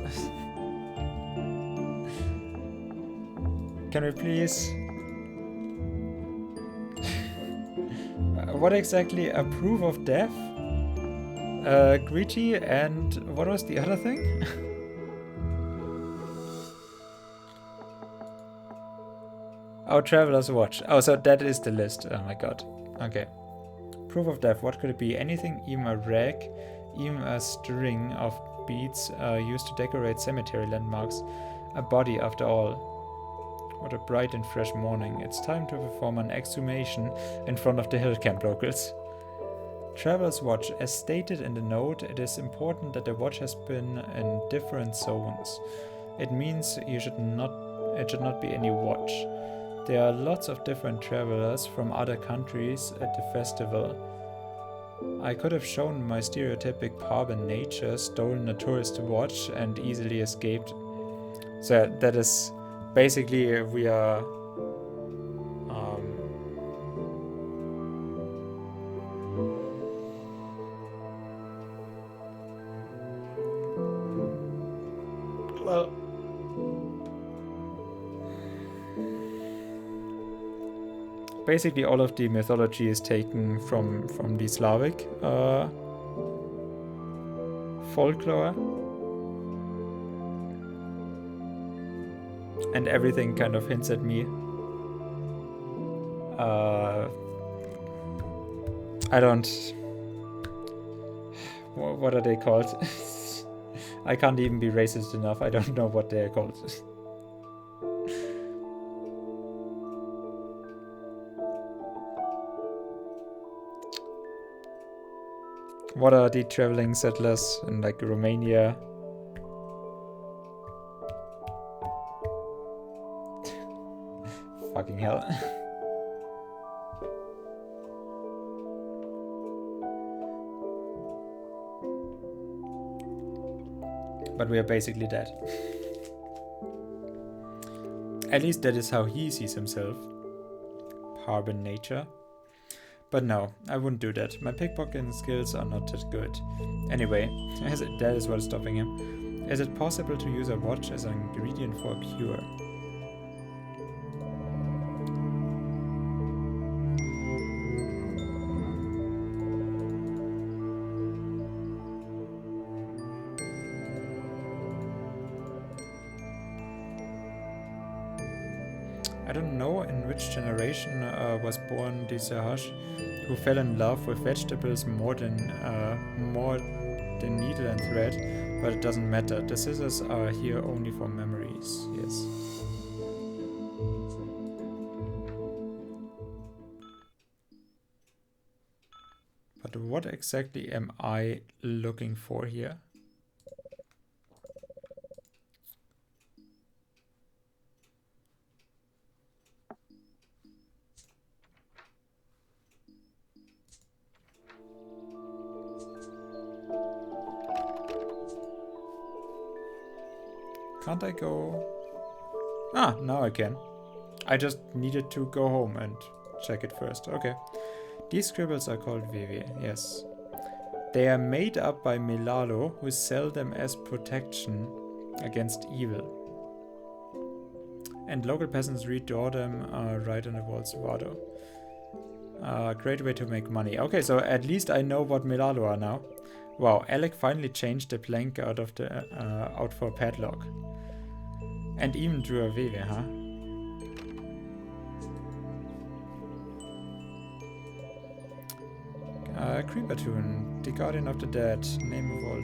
Can we please... what exactly? A proof of death? Griechi and... what was the other thing? Oh, Traveler's Watch. Oh, so that is the list. Oh my god. Okay. Proof of death. What could it be? Anything, even a rag, even a string of beads used to decorate cemetery landmarks. A body, after all. What a bright and fresh morning. It's time to perform an exhumation in front of the hill camp locals. Traveler's Watch. As stated in the note, it is important that the watch has been in different zones. It means it should not be any watch. There are lots of different travelers from other countries at the festival. I could have shown my stereotypic Parban nature, stolen a tourist watch, and easily escaped. So that is basically we are well, basically all of the mythology is taken from the Slavic folklore, and everything kind of hints at me. I don't... what are they called? I can't even be racist enough. I don't know what they're called. What are the traveling settlers in like Romania? Fucking hell. But we are basically dead. At least that is how he sees himself. Parban nature. But no, I wouldn't do that. My pickpocketing skills are not that good. Anyway, that is what's stopping him. Is it possible to use a watch as an ingredient for a cure? I don't know in which generation was born Desage, who fell in love with vegetables more than needle and thread, but it doesn't matter. The scissors are here only for memories. Yes. But what exactly am I looking for here? Can't I go? Ah, now I can. I just needed to go home and check it first. Okay. These scribbles are called Vivi, yes. They are made up by Milalo, who sell them as protection against evil. And local peasants redraw them right on the walls of Vado. Great way to make money. Okay, so at least I know what Milalo are now. Wow, Alec finally changed the plank out of the out for a padlock. And even drew a Vivi, huh? Creeper Tune, the Guardian of the Dead, name of all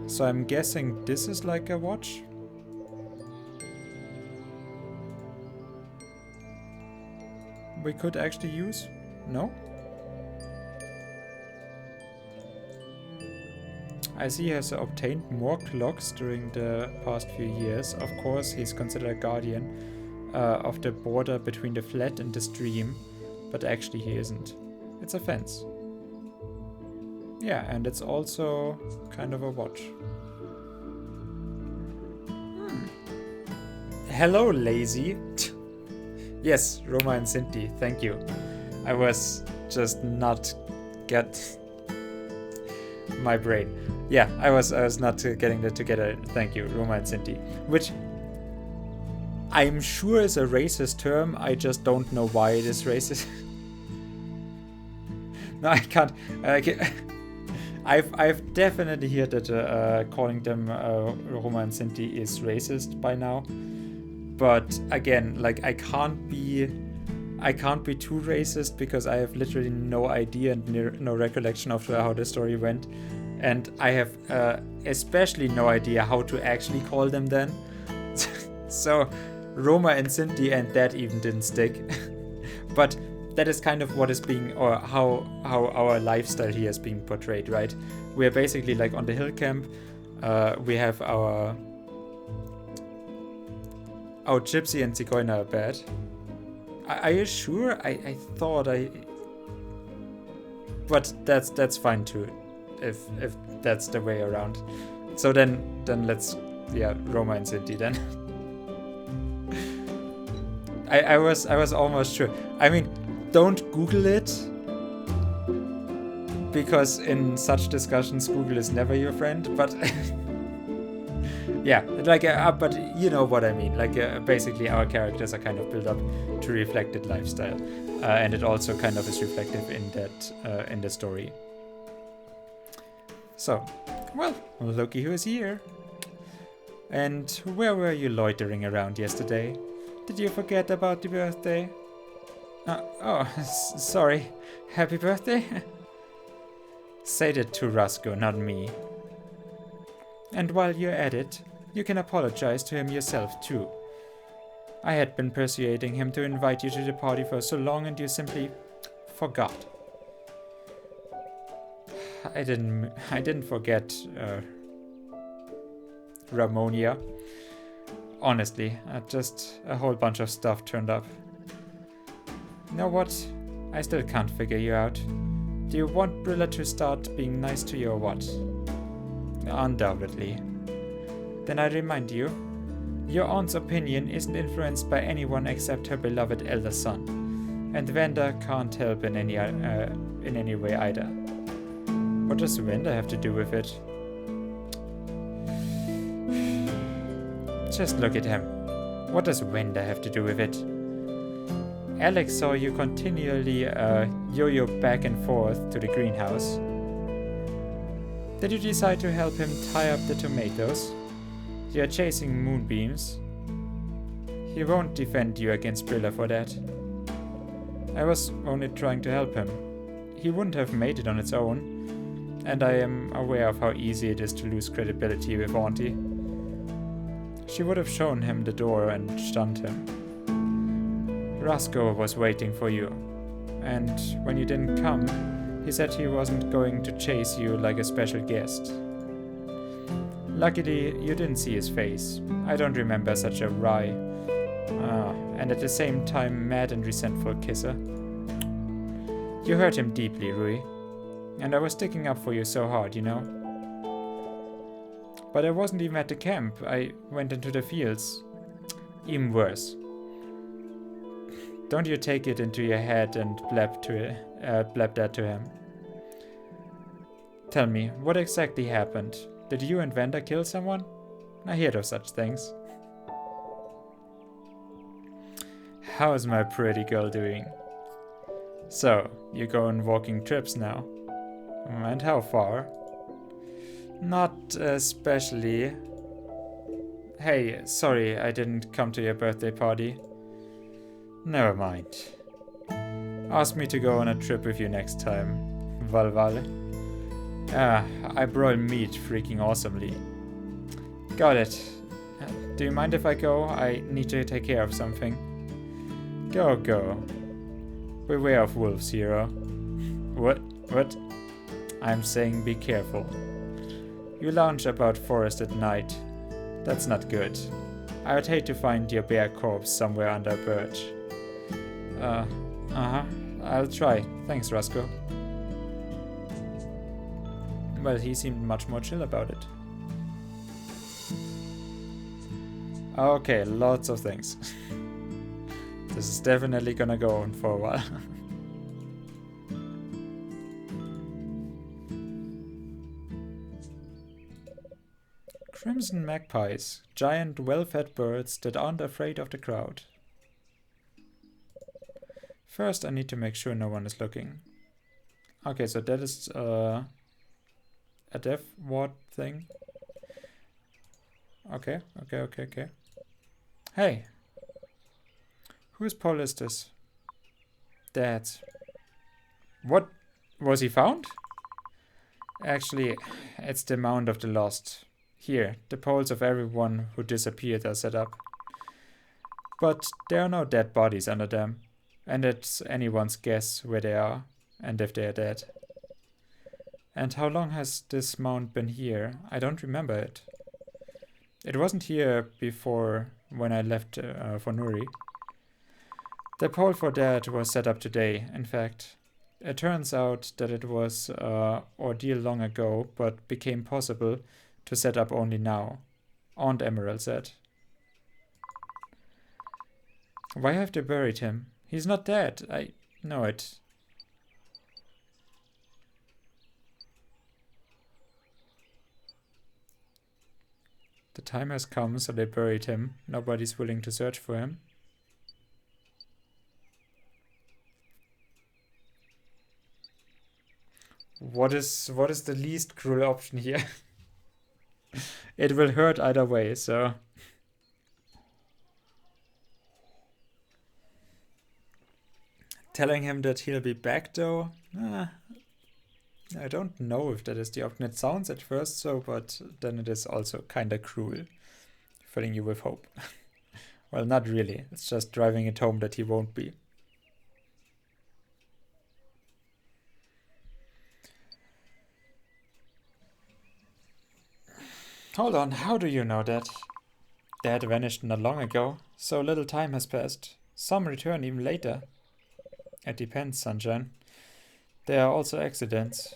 the... So I'm guessing this is like a watch? We could actually use? No? I see he has obtained more clocks during the past few years. Of course, he's considered a guardian of the border between the flat and the stream, but actually he isn't. It's a fence. Yeah, and it's also kind of a watch. Hello, lazy. Yes, Roma and Cinti, thank you. I was just not get my brain. Yeah, I was not getting that together. Thank you, Roma and Cinti. Which I'm sure is a racist term. I just don't know why it is racist. No, I can't. I've definitely heard that calling them Roma and Cinti is racist by now. But again, like I can't be too racist because I have literally no idea and no recollection of how the story went, and I have especially no idea how to actually call them then. So Roma and Cinti and that even didn't stick. But that is kind of what is being, or how our lifestyle here is being portrayed, right? We are basically like on the hill camp. We have our gypsy and zigeuner bed. Are you sure? I thought I... But that's fine too, if that's the way around. So then let's, yeah, Roma and Cinti then. I was almost sure. I mean, don't Google it, because in such discussions Google is never your friend, but yeah, like but you know what I mean. Like basically our characters are kind of built up to reflect that lifestyle, and it also kind of is reflective in that in the story. So, well, looky who is here. And where were you loitering around yesterday? Did you forget about the birthday? Sorry. Happy birthday? Say that to Roscoe, not me. And while you're at it, you can apologize to him yourself too. I had been persuading him to invite you to the party for so long and you simply forgot. I didn't forget Ramonia. Honestly, just a whole bunch of stuff turned up. You know what? I still can't figure you out. Do you want Brilla to start being nice to you or what? Undoubtedly. Then I remind you, your aunt's opinion isn't influenced by anyone except her beloved elder son. And Vanda can't help in any way either. What does Vanda have to do with it? Just look at him. What does Vanda have to do with it? Alex saw you continually yo-yo back and forth to the greenhouse. Did you decide to help him tie up the tomatoes? You are chasing moonbeams. He won't defend you against Brilla for that. I was only trying to help him. He wouldn't have made it on its own, and I am aware of how easy it is to lose credibility with Auntie. She would have shown him the door and shunned him. Roscoe was waiting for you, and when you didn't come, he said he wasn't going to chase you like a special guest. Luckily, you didn't see his face. I don't remember such a wry, and at the same time mad and resentful kisser. You hurt him deeply, Rui, and I was sticking up for you so hard, you know. But I wasn't even at the camp. I went into the fields. Even worse. Don't you take it into your head and blab that to him. Tell me, what exactly happened? Did you and Vanda kill someone? I heard of such things. How's my pretty girl doing? So, you go on walking trips now? And how far? Not especially. Hey, sorry I didn't come to your birthday party. Never mind. Ask me to go on a trip with you next time. Valval. I broil meat freaking awesomely. Got it. Do you mind if I go? I need to take care of something. Go. Beware of wolves, hero. What? I'm saying be careful. You lounge about forest at night. That's not good. I would hate to find your bear corpse somewhere under a birch. I'll try. Thanks, Roscoe. Well, he seemed much more chill about it. Okay, lots of things. This is definitely gonna go on for a while. Crimson magpies, giant well-fed birds that aren't afraid of the crowd. First, I need to make sure no one is looking. Okay, so that is a death ward thing. Okay. Hey! Whose pole is this? Dad's. What? Was he found? Actually, it's the Mound of the Lost. Here, the poles of everyone who disappeared are set up. But there are no dead bodies under them. And it's anyone's guess where they are, and if they are dead. And how long has this mound been here? I don't remember it. It wasn't here before when I left for Nuri. The pole for that was set up today, in fact. It turns out that it was ordeal long ago, but became possible to set up only now. Aunt Emerald said. Why have they buried him? He's not dead. I know it. The time has come, so they buried him. Nobody's willing to search for him. What is the least cruel option here? It will hurt either way, so... Telling him that he'll be back, though? I don't know if that is the option. It sounds at first so, but then it is also kinda cruel. Filling you with hope. Well, not really. It's just driving it home that he won't be. Hold on, how do you know that? Dad vanished not long ago, so little time has passed. Some return even later. It depends, Sunshine. There are also accidents.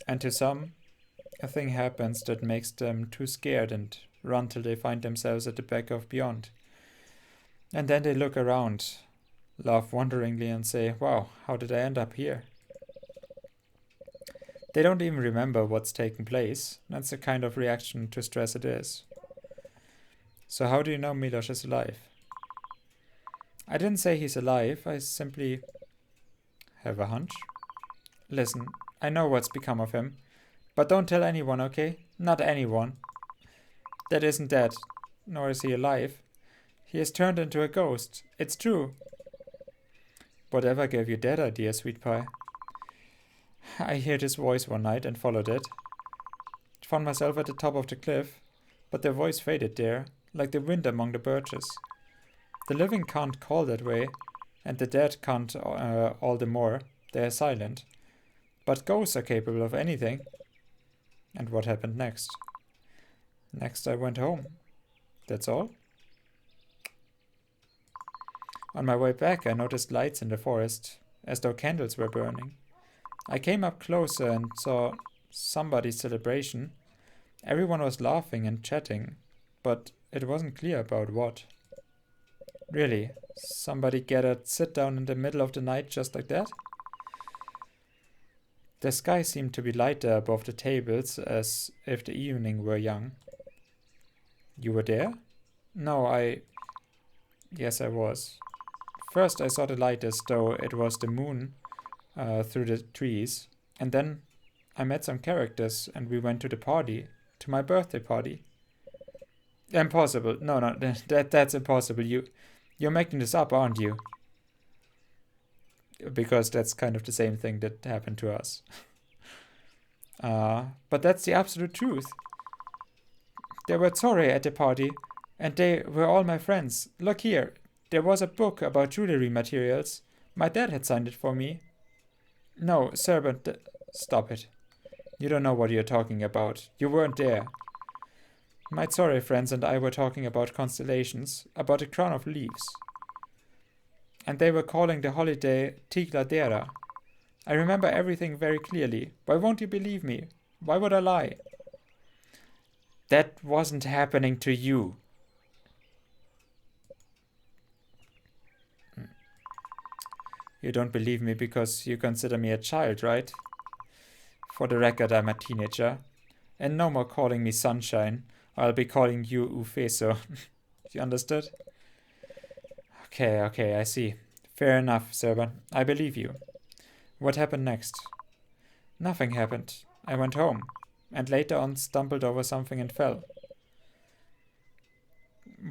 And to some, a thing happens that makes them too scared and run till they find themselves at the back of beyond. And then they look around. laugh wonderingly and say, wow, how did I end up here? They don't even remember what's taken place. That's the kind of reaction to stress it is. So how do you know Milos is alive? I didn't say he's alive, I simply have a hunch. Listen, I know what's become of him. But don't tell anyone, okay? Not anyone. Dad isn't dead, nor is he alive. He has turned into a ghost. It's true. Whatever gave you that idea, sweet pie? I heard his voice one night and followed it. Found myself at the top of the cliff, but the voice faded there, like the wind among the birches. The living can't call that way, and the dead can't all the more. They are silent. But ghosts are capable of anything. And what happened next? Next I went home. That's all? On my way back I noticed lights in the forest, as though candles were burning. I came up closer and saw somebody's celebration. Everyone was laughing and chatting, but it wasn't clear about what. Really, somebody gathered sit down in the middle of the night just like that? The sky seemed to be lighter above the tables, as if the evening were young. You were there? No, Yes, I was. First I saw the light as though it was the moon through the trees, and then I met some characters and we went to the party, to my birthday party. Impossible. No, that's impossible. You're making this up, aren't you? Because that's kind of the same thing that happened to us. But that's the absolute truth. There were Tsore at the party, and they were all my friends. Look here, there was a book about jewelry materials. My dad had signed it for me. No, sir, but stop it. You don't know what you're talking about. You weren't there. My Tsore friends and I were talking about constellations, about a crown of leaves. And they were calling the holiday Tigladera. I remember everything very clearly. Why won't you believe me? Why would I lie? That wasn't happening to you. You don't believe me because you consider me a child, right? For the record, I'm a teenager. And no more calling me Sunshine. I'll be calling you Ufeso. You understood? Okay, I see. Fair enough, Serban. I believe you. What happened next? Nothing happened. I went home, and later on stumbled over something and fell.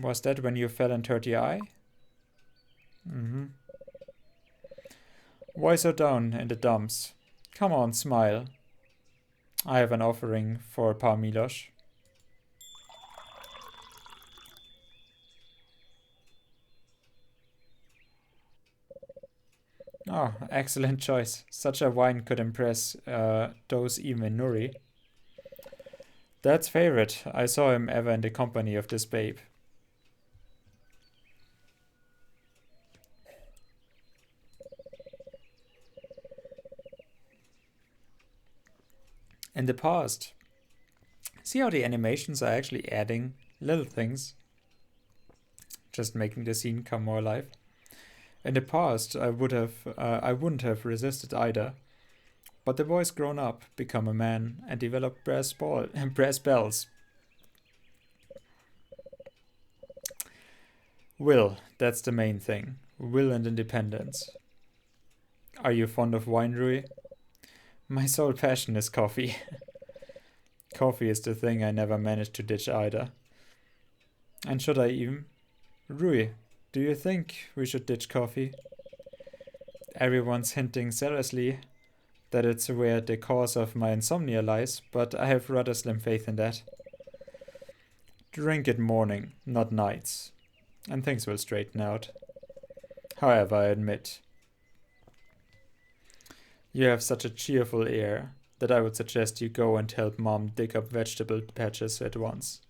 Was that when you fell and hurt your eye? Mm-hmm. Why so down in the dumps? Come on, smile. I have an offering for Pa Milos. Oh, excellent choice. Such a wine could impress those even in Nuri. Dad's favorite. I saw him ever in the company of this babe. In the past. See how the animations are actually adding little things? Just making the scene come more alive. In the past, I wouldn't have resisted either. But the boy's grown up, become a man, and developed brass bells. Will, that's the main thing. Will and independence. Are you fond of wine, Rui? My sole passion is coffee. Coffee is the thing I never managed to ditch either. And should I even? Rui, do you think we should ditch coffee? Everyone's hinting zealously that it's where the cause of my insomnia lies, but I have rather slim faith in that. Drink it morning, not nights, and things will straighten out. However, I admit, you have such a cheerful air that I would suggest you go and help Mom dig up vegetable patches at once.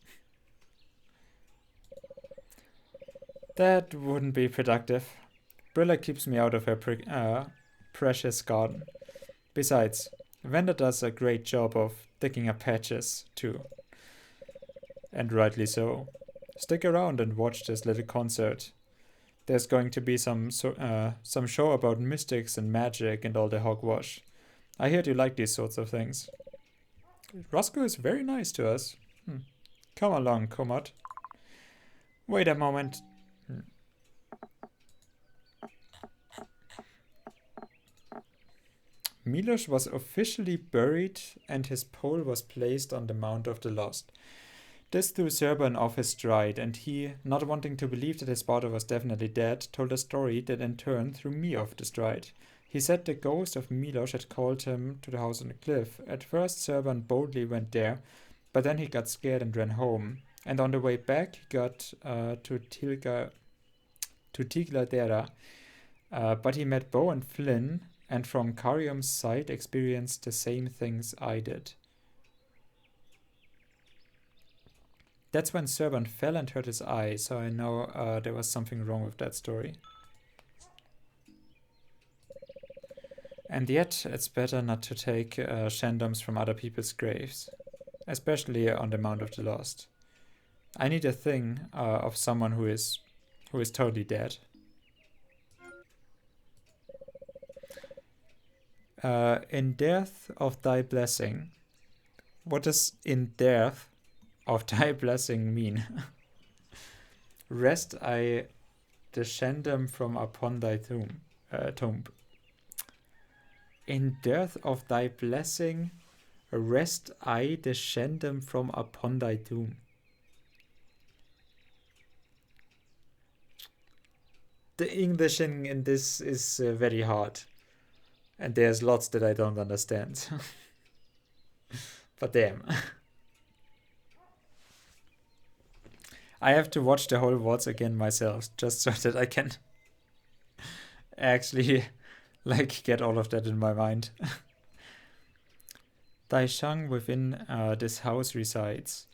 That wouldn't be productive. Brilla keeps me out of her precious garden. Besides, Vanda does a great job of digging up patches, too. And rightly so. Stick around and watch this little concert. There's going to be some show about mystics and magic and all the hogwash. I heard you like these sorts of things. Roscoe is very nice to us. Come along, Komot. Wait a moment. Milos was officially buried and his pole was placed on the Mount of the Lost. This threw Serban off his stride, and he, not wanting to believe that his father was definitely dead, told a story that in turn threw me off the stride. He said the ghost of Milos had called him to the house on the cliff. At first Serban boldly went there, but then he got scared and ran home. And on the way back he got to Tigladera, but he met Bo and Flynn, and from Karium's side experienced the same things I did. That's when Serban fell and hurt his eye, so I know there was something wrong with that story. And yet, it's better not to take shandoms from other people's graves, especially on the Mount of the Lost. I need a thing of someone who is totally dead. In death of thy blessing. What does in death of thy blessing mean? Rest I descendem from upon thy tomb. In death of thy blessing, rest I descendem from upon thy tomb. The English in this is very hard. And there's lots that I don't understand. But damn. I have to watch the whole words again myself, just so that I can actually get all of that in my mind. Thy shang within this house resides.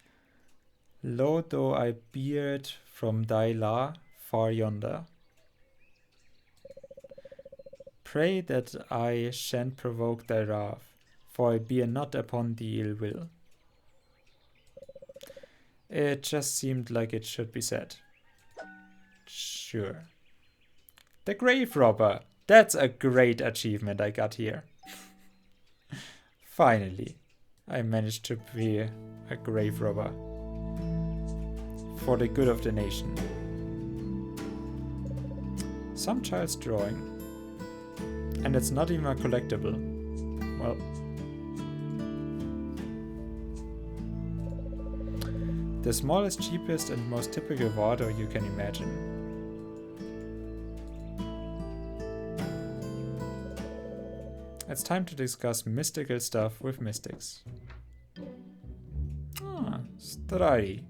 Lo though I beard from thy la far yonder. Pray that I shan't provoke thy wrath, for I bear not upon the ill will. It just seemed like it should be said. Sure. The grave robber. That's a great achievement I got here. Finally, I managed to be a grave robber. For the good of the nation. Some child's drawing. And it's not even a collectible. Well. The smallest, cheapest, and most typical Vado you can imagine. It's time to discuss mystical stuff with mystics. Strari.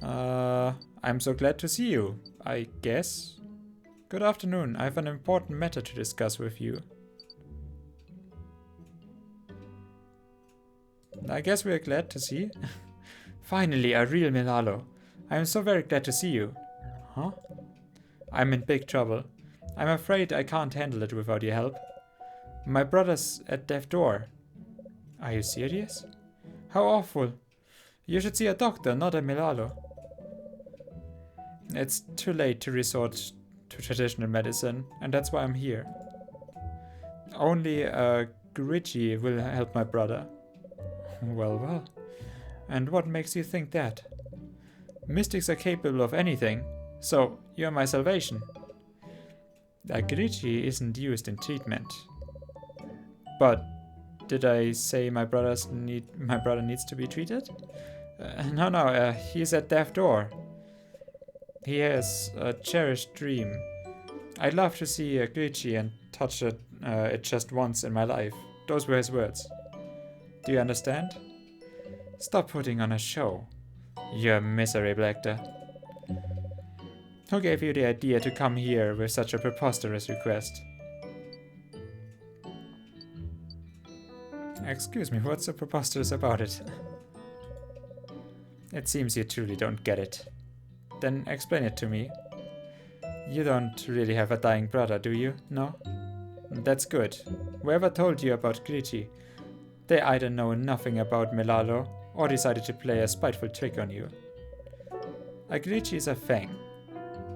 I'm so glad to see you, I guess. Good afternoon, I have an important matter to discuss with you. I guess we're glad to see. Finally, a real Milalo. I am so very glad to see you. Huh? I'm in big trouble. I'm afraid I can't handle it without your help. My brother's at death's door. Are you serious? How awful. You should see a doctor, not a Milalo. It's too late to resort to traditional medicine, and that's why I'm here. Only Grigi will help my brother. Well. And what makes you think that? Mystics are capable of anything, so you're my salvation. Grigi isn't used in treatment. But did I say my brother needs to be treated? No, he's at death's door. He has a cherished dream. I'd love to see Grigi and touch it just once in my life. Those were his words. Do you understand? Stop putting on a show. You miserable actor. Who gave you the idea to come here with such a preposterous request? Excuse me, what's so preposterous about it? It seems you truly don't get it. Then explain it to me. You don't really have a dying brother, do you? No? That's good. Whoever told you about Grigi, they either know nothing about Milalo or decided to play a spiteful trick on you. A Grigi is a fang.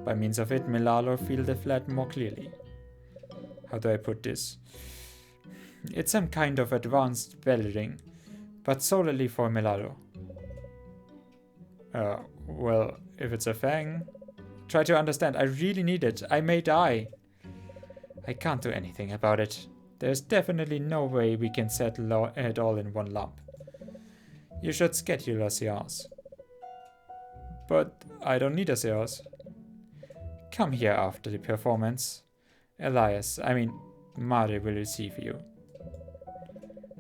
By means of it, Milalo feel the flat more clearly. How do I put this? It's some kind of advanced bell ring, but solely for Milalo. Well, if it's a fang... Try to understand, I really need it. I may die. I can't do anything about it. There's definitely no way we can settle it all in one lump. You should schedule a seance. But I don't need a seance. Come here after the performance. Mari will receive you.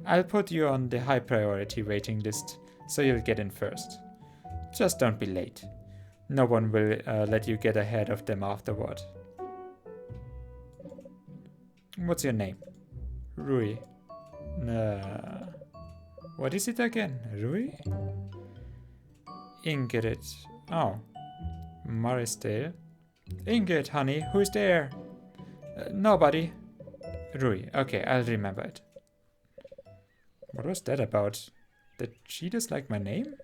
I'll put you on the high priority waiting list, so you'll get in first. Just don't be late. No one will let you get ahead of them afterward. What's your name? Rui. What is it again? Rui? Ingrid. Oh. Marisdale. Ingrid, honey, who's there? Nobody. Rui. Okay, I'll remember it. What was that about? Did she dislike my name?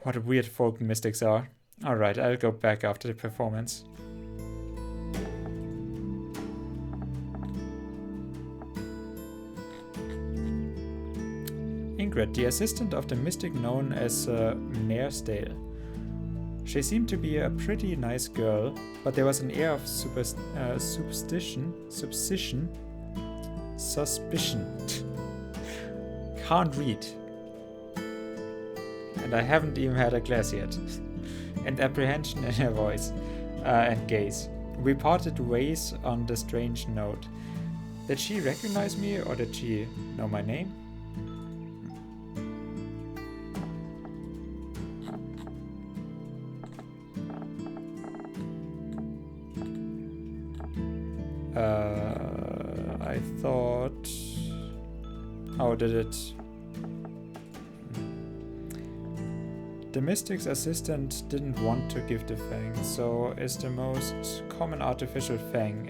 What weird folk mystics are. Alright, I'll go back after the performance. Ingrid, the assistant of the mystic known as Maresdale. She seemed to be a pretty nice girl, but there was an air of suspicion. Can't read. And I haven't even had a glass yet. And apprehension in her voice and gaze. We parted ways on the strange note. Did she recognize me or did she know my name? I thought... How did it... The mystic's assistant didn't want to give the fang, so is the most common artificial fang.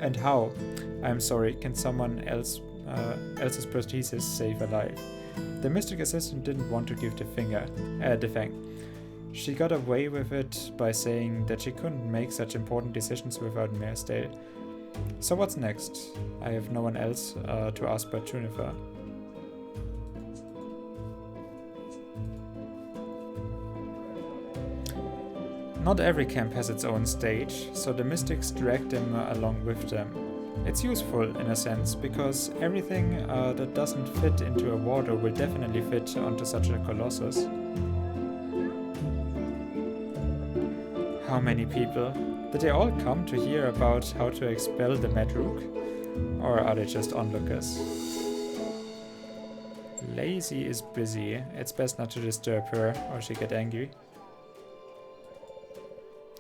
And how? I'm sorry, can someone else's prosthesis save a life? The mystic assistant didn't want to give the fang. She got away with it by saying that she couldn't make such important decisions without Maresdale. So what's next? I have no one else to ask but Juniper. Not every camp has its own stage, so the mystics drag them along with them. It's useful in a sense, because everything that doesn't fit into a water will definitely fit onto such a colossus. How many people? Did they all come to hear about how to expel the Madrook? Or are they just onlookers? Lazy is busy. It's best not to disturb her, or she'll get angry.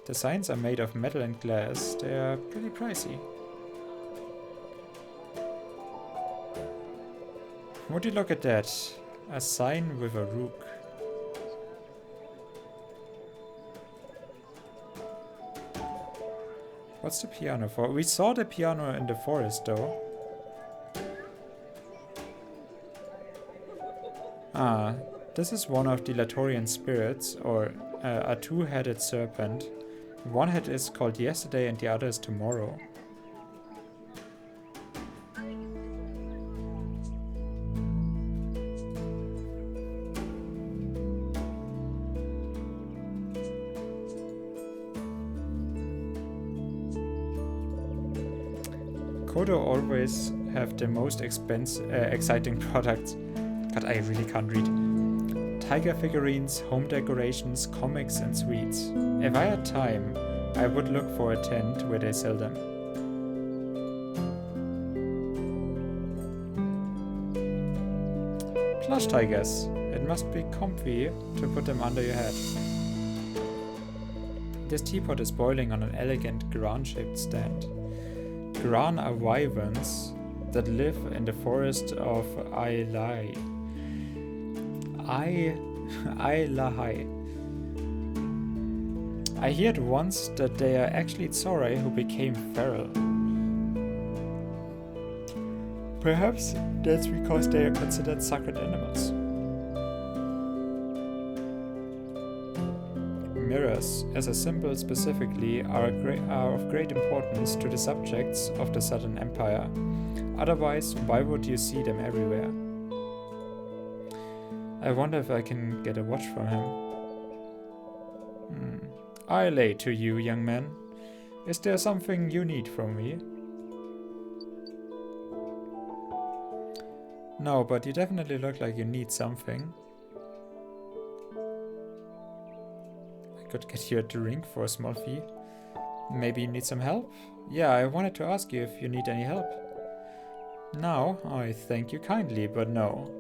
The signs are made of metal and glass. They are pretty pricey. Would you look at that? A sign with a rook. What's the piano for? We saw the piano in the forest though. Ah, this is one of the Latorian spirits, or a two-headed serpent. One head is called yesterday and the other is tomorrow. Kodo always have the most exciting products. God, I really can't read. Tiger figurines, home decorations, comics and sweets. If I had time, I would look for a tent where they sell them. Plush tigers. It must be comfy to put them under your head. This teapot is boiling on an elegant Gran-shaped stand. Gran are wyverns that live in the forest of Ailahai. I heard once that they are actually Tsorai who became feral. Perhaps that's because they are considered sacred animals. mirrors, as a symbol specifically, are of great importance to the subjects of the Southern Empire. Otherwise, why would you see them everywhere? I wonder if I can get a watch from him. I lay to you, young man. Is there something you need from me? No, but you definitely look like you need something. I could get you a drink for a small fee. Maybe you need some help? Yeah, I wanted to ask you if you need any help. Now, I thank you kindly, but no.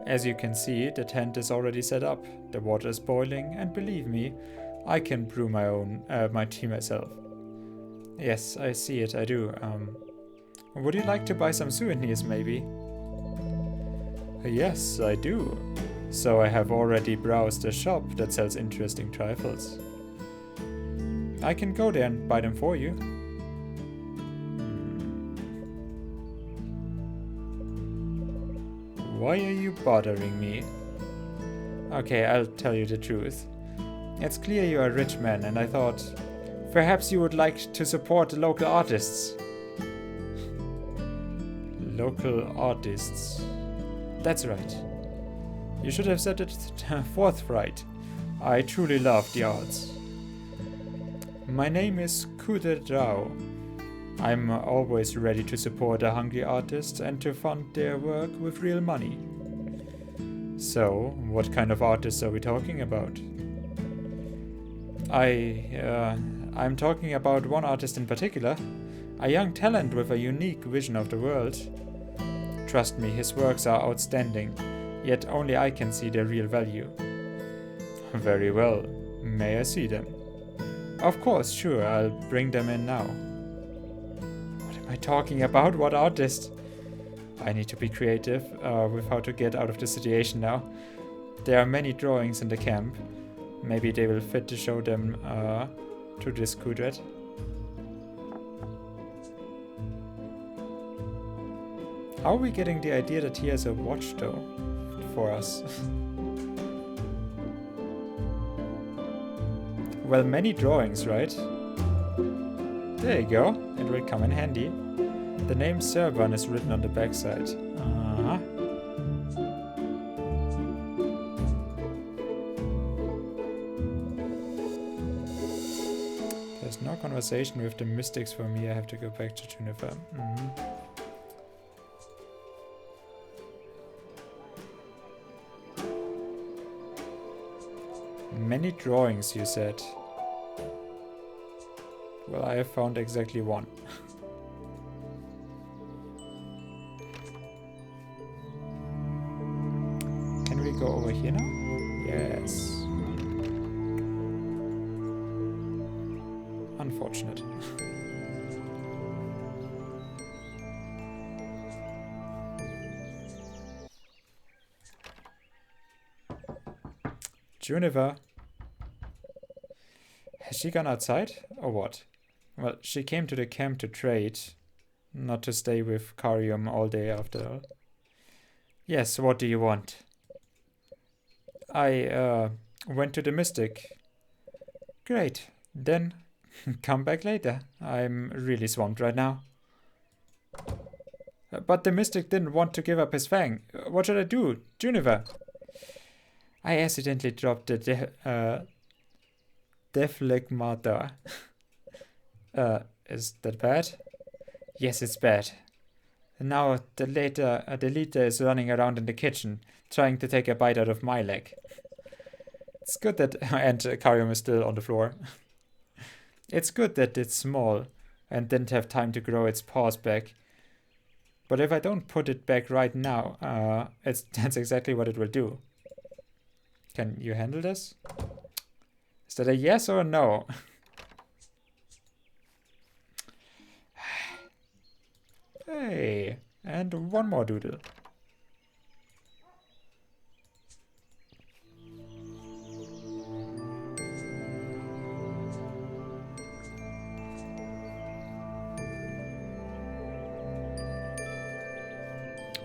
As you can see, the tent is already set up, the water is boiling, and believe me, I can brew my tea myself. Yes, I see it, I do. Would you like to buy some souvenirs, maybe? Yes, I do. So I have already browsed a shop that sells interesting trifles. I can go there and buy them for you. Why are you bothering me? Okay, I'll tell you the truth. It's clear you're a rich man, and I thought perhaps you would like to support the local artists. Local artists. That's right. You should have said it forthright. I truly love the arts. My name is Kude Rao. I'm always ready to support a hungry artist and to fund their work with real money. So, what kind of artists are we talking about? I'm talking about one artist in particular, a young talent with a unique vision of the world. Trust me, his works are outstanding, yet only I can see their real value. Very well, may I see them? Of course, sure, I'll bring them in now. What am I talking about? What artist? I need to be creative with how to get out of the situation now. There are many drawings in the camp. Maybe they will fit to show them to this Kudret. How are we getting the idea that he has a watch though for us? Well, many drawings, right? There you go, it will come in handy. The name Serban is written on the backside. There's no conversation with the mystics for me, I have to go back to Juniper. Many drawings, you said. Well, I have found exactly one. Can we go over here now? Yes. Unfortunate. Juniper. Has she gone outside, or what? Well, she came to the camp to trade, not to stay with Karium all day after all. Yes, what do you want? I went to the Mystic. Great, then come back later. I'm really swamped right now. But the Mystic didn't want to give up his fang. What should I do? Juniper? I accidentally dropped the Deflegmata. Is that bad? Yes, it's bad. Now the leader is running around in the kitchen, trying to take a bite out of my leg. It's good that and Karium is still on the floor. It's good that it's small and didn't have time to grow its paws back. But if I don't put it back right now, that's exactly what it will do. Can you handle this? Is that a yes or a no? Hey, and one more doodle.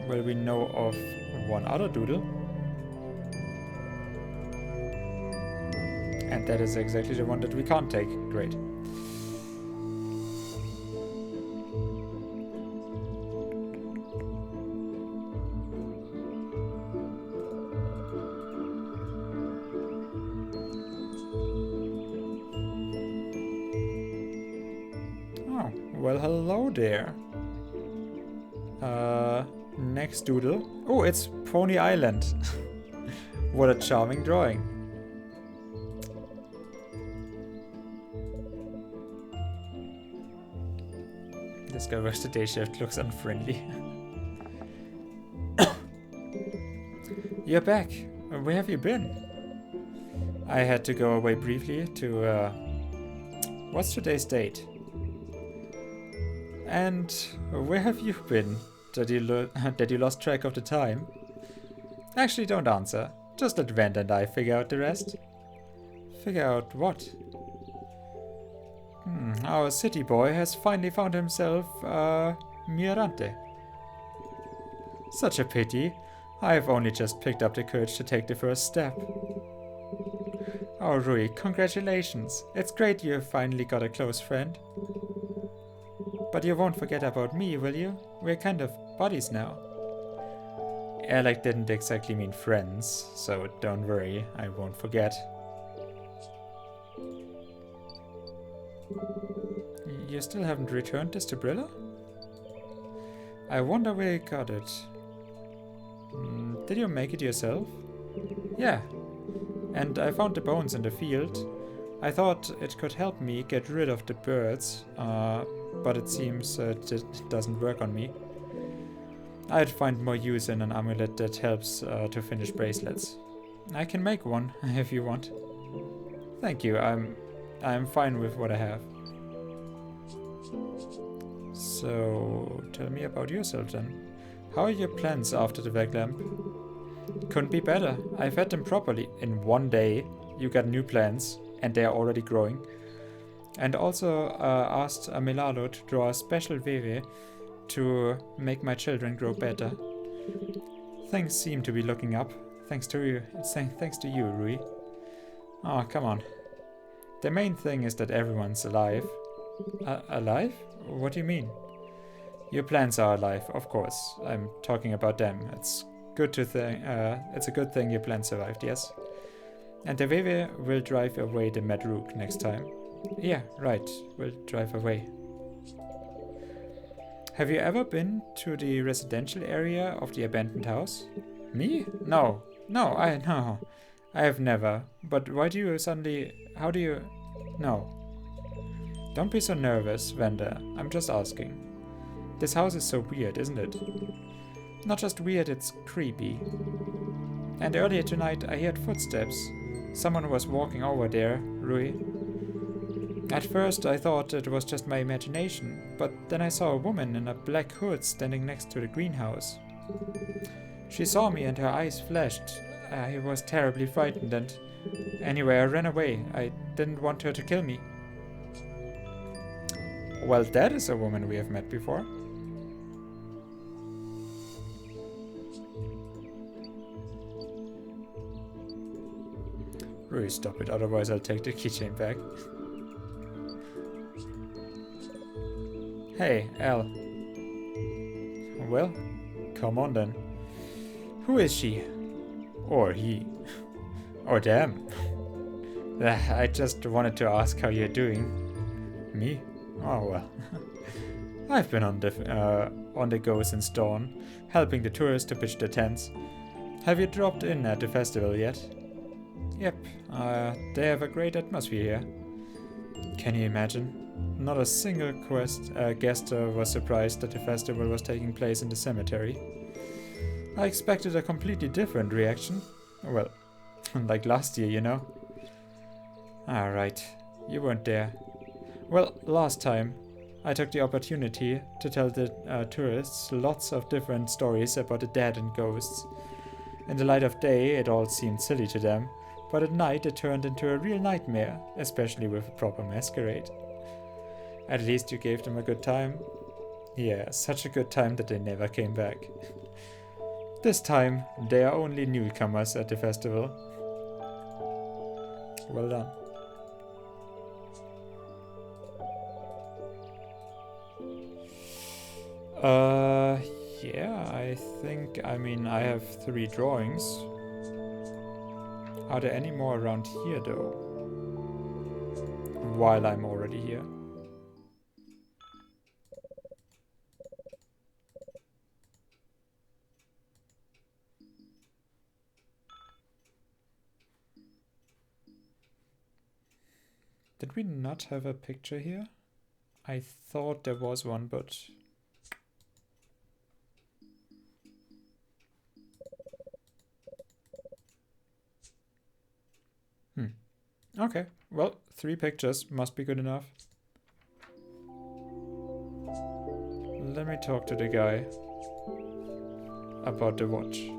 Well, we know of one other doodle. And that is exactly the one that we can't take. Great. Oh, well, hello there. Next doodle. Oh, it's Pony Island. What a charming drawing. This guy works the day shift, looks unfriendly. You're back. Where have you been? I had to go away briefly to, what's today's date? And where have you been that you lost track of the time? Actually, don't answer. Just let Vand and I figure out the rest. Figure out what? Our city boy has finally found himself Mirante. Such a pity. I've only just picked up the courage to take the first step. Oh, Rui, congratulations. It's great you finally got a close friend. But you won't forget about me, will you? We're kind of buddies now. Alec didn't exactly mean friends, so don't worry, I won't forget. You still haven't returned this to Brilla? I wonder where you got it. Did you make it yourself? Yeah. And I found the bones in the field. I thought it could help me get rid of the birds, but it seems it doesn't work on me. I'd find more use in an amulet that helps to finish bracelets. I can make one, if you want. Thank you, I'm fine with what I have. So, tell me about yourself then. How are your plans after the Veg Lamp? Couldn't be better. I fed them properly. In one day, you got new plants, and they are already growing. And also asked Milalo to draw a special Veve to make my children grow better. Things seem to be looking up. Thanks to you, Rui. Oh, come on. The main thing is that everyone's alive. Alive? What do you mean? Your plants are alive, of course. I'm talking about them. It's a good thing your plants survived, yes. And the Veve will drive away the Madrook next time. Yeah, right. Will drive away. Have you ever been to the residential area of the abandoned house? Me? No. No. I have never. But why do you suddenly... How do you... No. Don't be so nervous, Vanda. I'm just asking. This house is so weird, isn't it? Not just weird, it's creepy. And earlier tonight I heard footsteps. Someone was walking over there, Rui. At first I thought it was just my imagination, but then I saw a woman in a black hood standing next to the greenhouse. She saw me and her eyes flashed. I was terribly frightened and... Anyway, I ran away. I didn't want her to kill me. Well, that is a woman we have met before. Rui, stop it, otherwise I'll take the keychain back. Hey, Al. Well, come on then. Who is she? Or he? Or them? I just wanted to ask how you're doing. Me? Oh well. I've been on the go since dawn, helping the tourists to pitch their tents. Have you dropped in at the festival yet? Yep, they have a great atmosphere here. Can you imagine? Not a single guest was surprised that the festival was taking place in the cemetery. I expected a completely different reaction. Well, like last year, you know. Alright, you weren't there. Well, last time, I took the opportunity to tell the tourists lots of different stories about the dead and ghosts. In the light of day, it all seemed silly to them, but at night it turned into a real nightmare, especially with a proper masquerade. At least you gave them a good time. Yeah, such a good time that they never came back. This time, they are only newcomers at the festival. Well done. Uh, yeah, I mean, I have 3 drawings. Are there any more around here, though? While I'm already here. Did we not have a picture here? I thought there was one, but... Okay, well, 3 pictures must be good enough. Let me talk to the guy about the watch.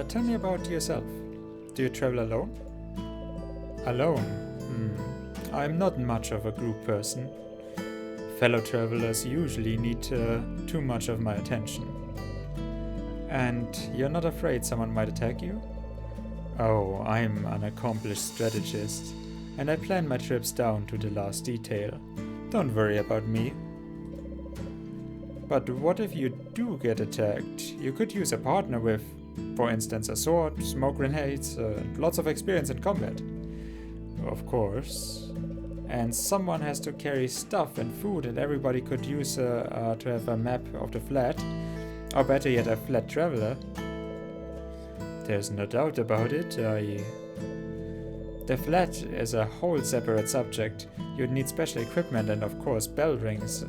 Tell me about yourself. Do you travel alone? Alone? I'm not much of a group person. Fellow travelers usually need too much of my attention. And you're not afraid someone might attack you? Oh, I'm an accomplished strategist, and I plan my trips down to the last detail. Don't worry about me. But what if you do get attacked? You could use a partner with, for instance, a sword, smoke grenades, and lots of experience in combat. Of course. And someone has to carry stuff and food, and everybody could use to have a map of the flat. Or better yet, a flat traveler. There's no doubt about it. The flat is a whole separate subject. You'd need special equipment and of course bell rings.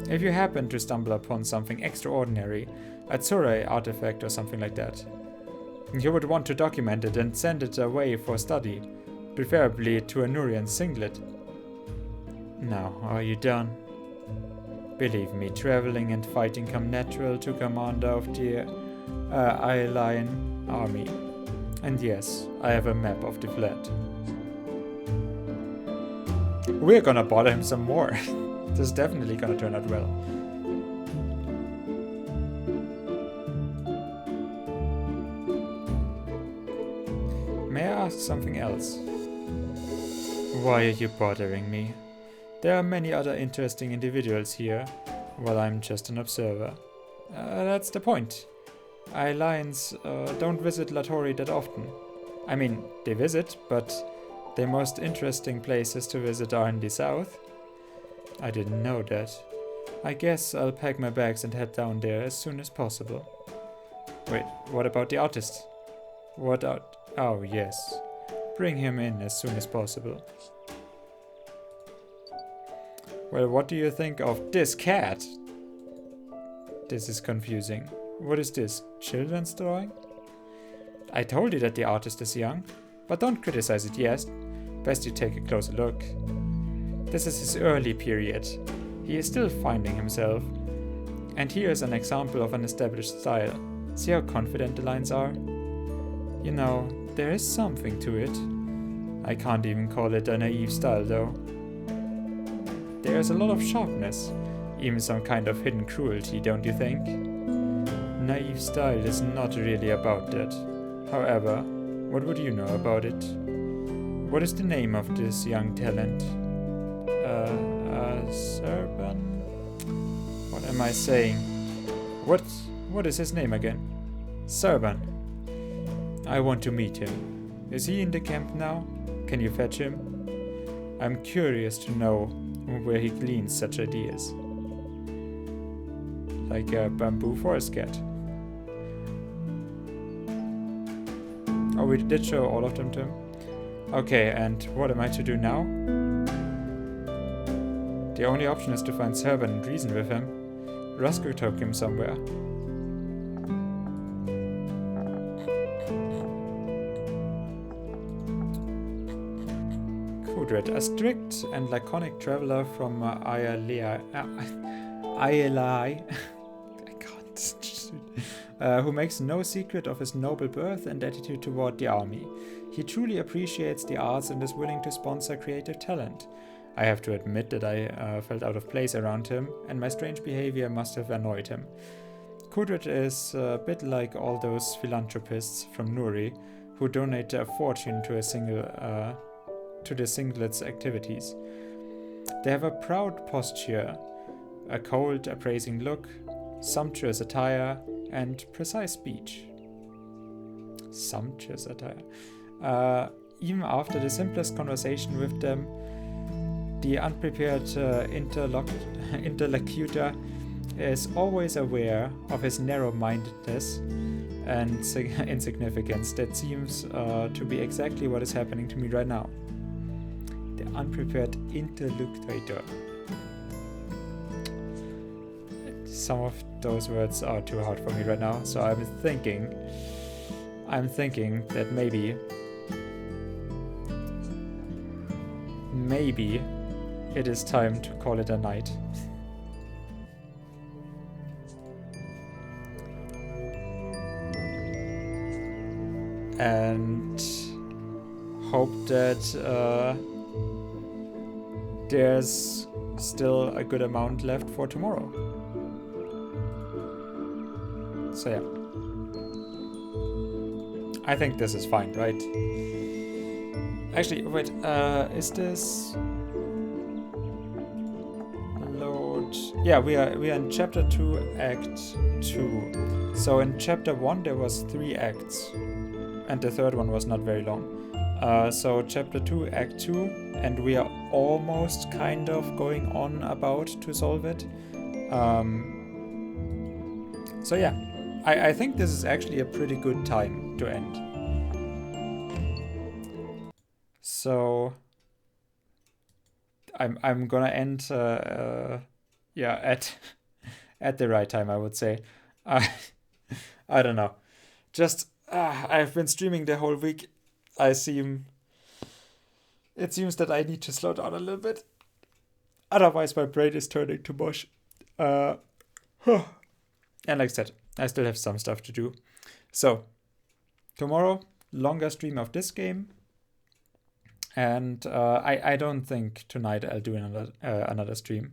If you happen to stumble upon something extraordinary, a Tsurai artifact or something like that, you would want to document it and send it away for study, preferably to a Nurian singlet. Now, are you done? Believe me, traveling and fighting come natural to commander of the Aeolian army. And yes, I have a map of the flat. We're gonna bother him some more. This is definitely gonna turn out well. May I ask something else? Why are you bothering me? There are many other interesting individuals here, while I'm just an observer. That's the point. Lions don't visit Latori that often. I mean, they visit, but the most interesting places to visit are in the south. I didn't know that. I guess I'll pack my bags and head down there as soon as possible. Wait, what about the artist? What out? Oh, yes. Bring him in as soon as possible. Well, what do you think of this cat? This is confusing. What is this? Children's drawing? I told you that the artist is young, but don't criticize it yet. Best you take a closer look. This is his early period. He is still finding himself. And here is an example of an established style. See how confident the lines are? You know, there is something to it. I can't even call it a naive style though. There is a lot of sharpness, even some kind of hidden cruelty, don't you think? Naive style is not really about that. However, what would you know about it? What is the name of this young talent? Serban? What am I saying? What is his name again? Serban. I want to meet him. Is he in the camp now? Can you fetch him? I'm curious to know where he gleans such ideas. Like a bamboo forest cat. Oh, we did show all of them to him. Okay, and what am I to do now? The only option is to find Serban and reason with him. Roscoe took him somewhere. Kudret, a strict and laconic traveler from Aelai, who makes no secret of his noble birth and attitude toward the army. He truly appreciates the arts and is willing to sponsor creative talent. I have to admit that I felt out of place around him, and my strange behavior must have annoyed him. Kudrit is a bit like all those philanthropists from Nuri who donate a fortune to the singlet's activities. They have a proud posture, a cold, appraising look, sumptuous attire, and precise speech. Sumptuous attire. Even after the simplest conversation with them, the unprepared interlocutor is always aware of his narrow-mindedness and insignificance that seems to be exactly what is happening to me right now. The unprepared interlocutor. Some of those words are too hard for me right now, so I'm thinking that maybe it is time to call it a night. And hope that there's still a good amount left for tomorrow. So yeah. I think this is fine, right? Actually, wait, is this load? Yeah, we are in chapter 2, act 2. So in chapter 1 there was 3 acts, and the third one was not very long. So chapter 2, act 2, and we are almost kind of going on about to solve it. So yeah, I think this is actually a pretty good time to end. So I'm gonna end at the right time, I would say. I don't know. Just I've been streaming the whole week. It seems that I need to slow down a little bit. Otherwise my brain is turning to mush. And like I said, I still have some stuff to do. So tomorrow, longer stream of this game. And I don't think tonight I'll do another stream.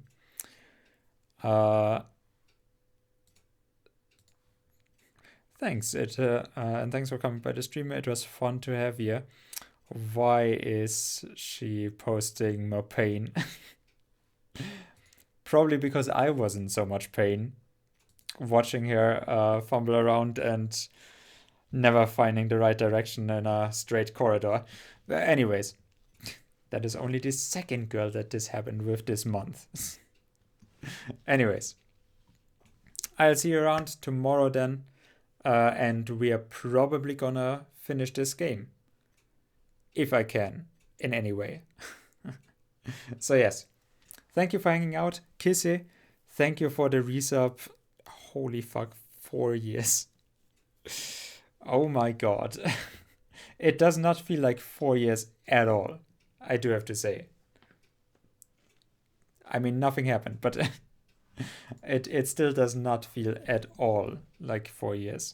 Thanks, and thanks for coming by the stream. It was fun to have you. Why is she posting more pain? Probably because I was in so much pain watching her fumble around and never finding the right direction in a straight corridor. Anyways, that is only the second girl that this happened with this month. Anyways, I'll see you around tomorrow then. And we are probably gonna finish this game. If I can, in any way. So yes, thank you for hanging out. Kissy, thank you for the resub. Holy fuck, 4 years. Oh my god. It does not feel like 4 years at all, I do have to say. I mean, nothing happened, but it still does not feel at all like 4 years.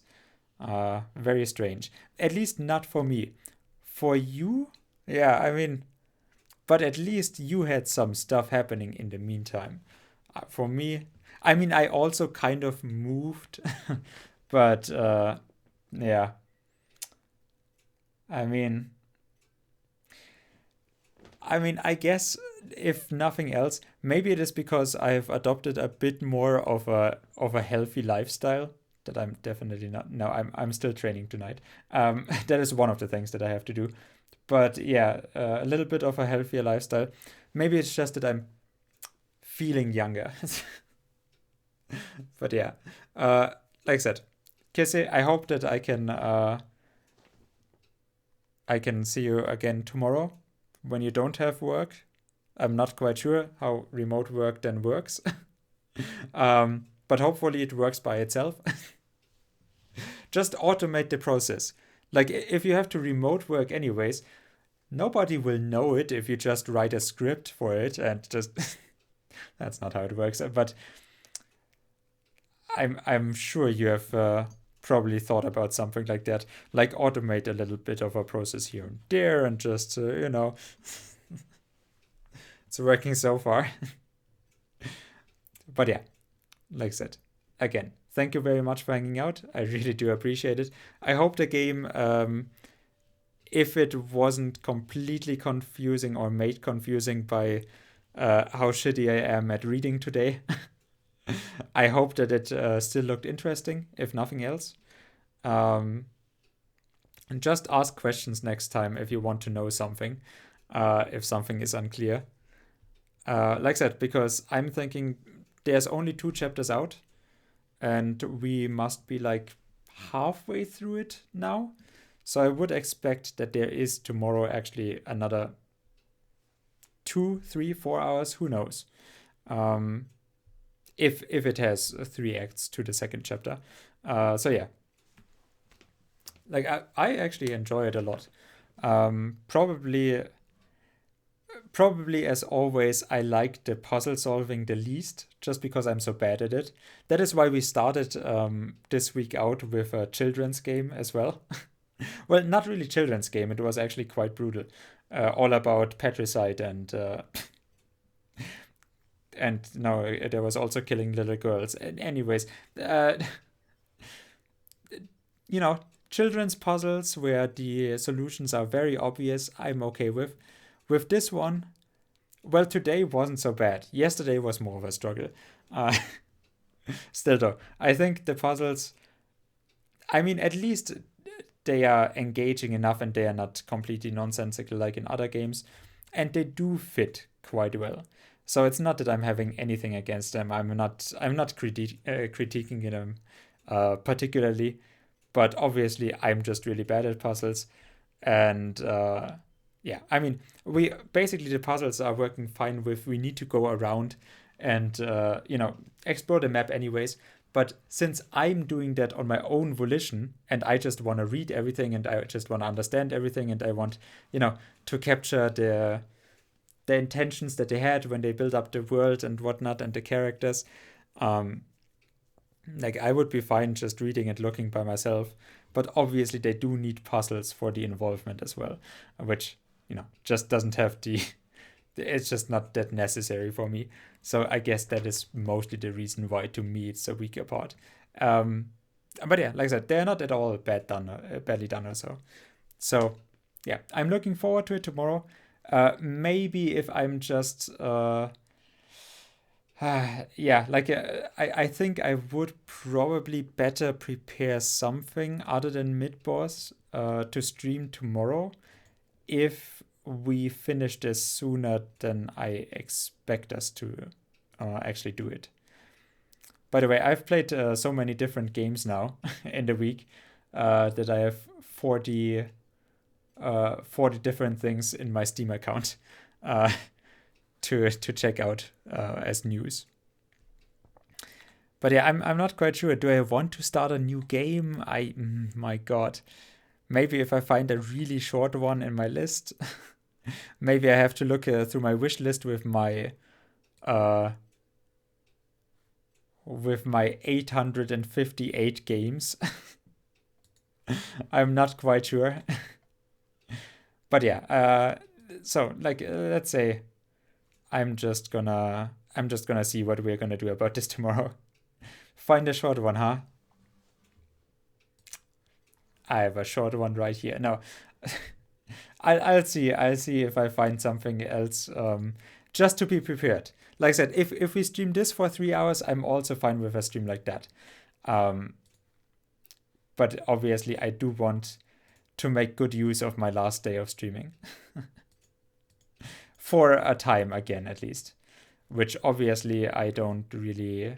Very strange. At least not for me. For you? Yeah, I mean, but at least you had some stuff happening in the meantime. For me, I mean, I also kind of moved, but yeah. I mean, I guess if nothing else, maybe it is because I've adopted a bit more of a healthy lifestyle that I'm definitely not. No, I'm still training tonight. That is one of the things that I have to do. But yeah, a little bit of a healthier lifestyle. Maybe it's just that I'm feeling younger. But yeah, like I said, Kissy, I hope that I can see you again tomorrow when you don't have work. I'm not quite sure how remote work then works. But hopefully it works by itself. Just automate the process. Like, if you have to remote work anyways, nobody will know it if you just write a script for it and just... That's not how it works. But I'm sure you have probably thought about something like that. Like, automate a little bit of a process here and there and just, It's working so far. But yeah, like I said, again, thank you very much for hanging out. I really do appreciate it. I hope the game, if it wasn't completely confusing or made confusing by how shitty I am at reading today, I hope that it still looked interesting, if nothing else. Um, and just ask questions next time if you want to know something, if something is unclear. Like I said, because I'm thinking there's only 2 chapters out, and we must be like halfway through it now. So I would expect that there is tomorrow actually another 2, 3, 4 hours. Who knows? If it has 3 acts to the second chapter. So yeah, like I actually enjoy it a lot. Probably as always, I like the puzzle solving the least, just because I'm so bad at it. That is why we started this week out with a children's game as well. Well, not really children's game. It was actually quite brutal, all about patricide and no, there was also killing little girls. And anyways, you know, children's puzzles where the solutions are very obvious, I'm okay with. With this one, well, today wasn't so bad. Yesterday was more of a struggle. Uh, Still, though, I think the puzzles, I mean, at least they are engaging enough and they are not completely nonsensical like in other games. And they do fit quite well. So it's not that I'm having anything against them. I'm not critiquing them particularly, but obviously I'm just really bad at puzzles. And yeah, I mean, we basically the puzzles are working fine with we need to go around and explore the map anyways. But since I'm doing that on my own volition and I just want to read everything and I just want to understand everything and I want, to capture the intentions that they had when they built up the world and whatnot and the characters, um, like I would be fine just reading and looking by myself. But obviously they do need puzzles for the involvement as well, which, just doesn't have the it's just not that necessary for me. So I guess that is mostly the reason why to me it's a week apart. Um, but yeah, like I said, they're not at all badly done or so. So yeah, I'm looking forward to it tomorrow. Maybe if I'm just yeah, like I think I would probably better prepare something other than mid boss to stream tomorrow if we finish this sooner than I expect us to actually do it. By the way, I've played so many different games now in the week that I have 40 different things in my Steam account uh, to check out as news. But yeah, I'm not quite sure. Do I want to start a new game? My God. Maybe if I find a really short one in my list, maybe I have to look through my wish list uh, with my 858 games. I'm not quite sure. But yeah, so like let's say I'm just gonna see what we're gonna do about this tomorrow. Find a short one, huh? I have a short one right here. No, I'll see. I'll see if I find something else. Just to be prepared. Like I said, if we stream this for 3 hours, I'm also fine with a stream like that. Um, but obviously, I do want to make good use of my last day of streaming for a time again, at least. Which obviously I don't really,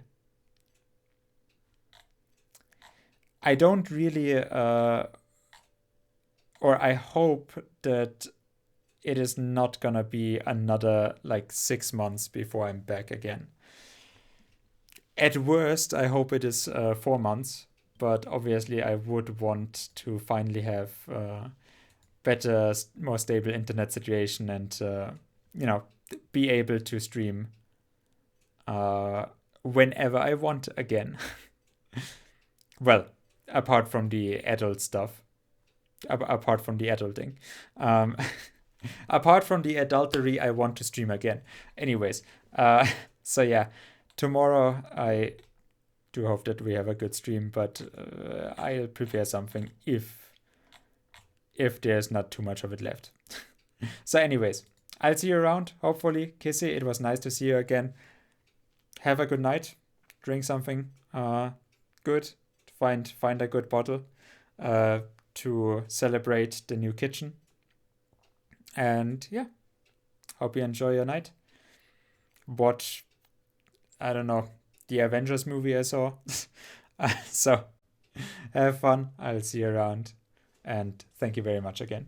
or I hope that it is not gonna be another like 6 months before I'm back again. At worst, I hope it is 4 months, but obviously I would want to finally have better, more stable internet situation and be able to stream whenever I want again. Well, apart from the adult stuff, apart from the adulting. Um, Apart from the adultery, I want to stream again. Anyways, so yeah, tomorrow I do hope that we have a good stream, but I'll prepare something if there's not too much of it left. So anyways, I'll see you around, hopefully. Kissy, it was nice to see you again. Have a good night. Drink something good. Find a good bottle to celebrate the new kitchen. And yeah, hope you enjoy your night. Watch, I don't know, the Avengers movie I saw. So have fun. I'll see you around. And thank you very much again.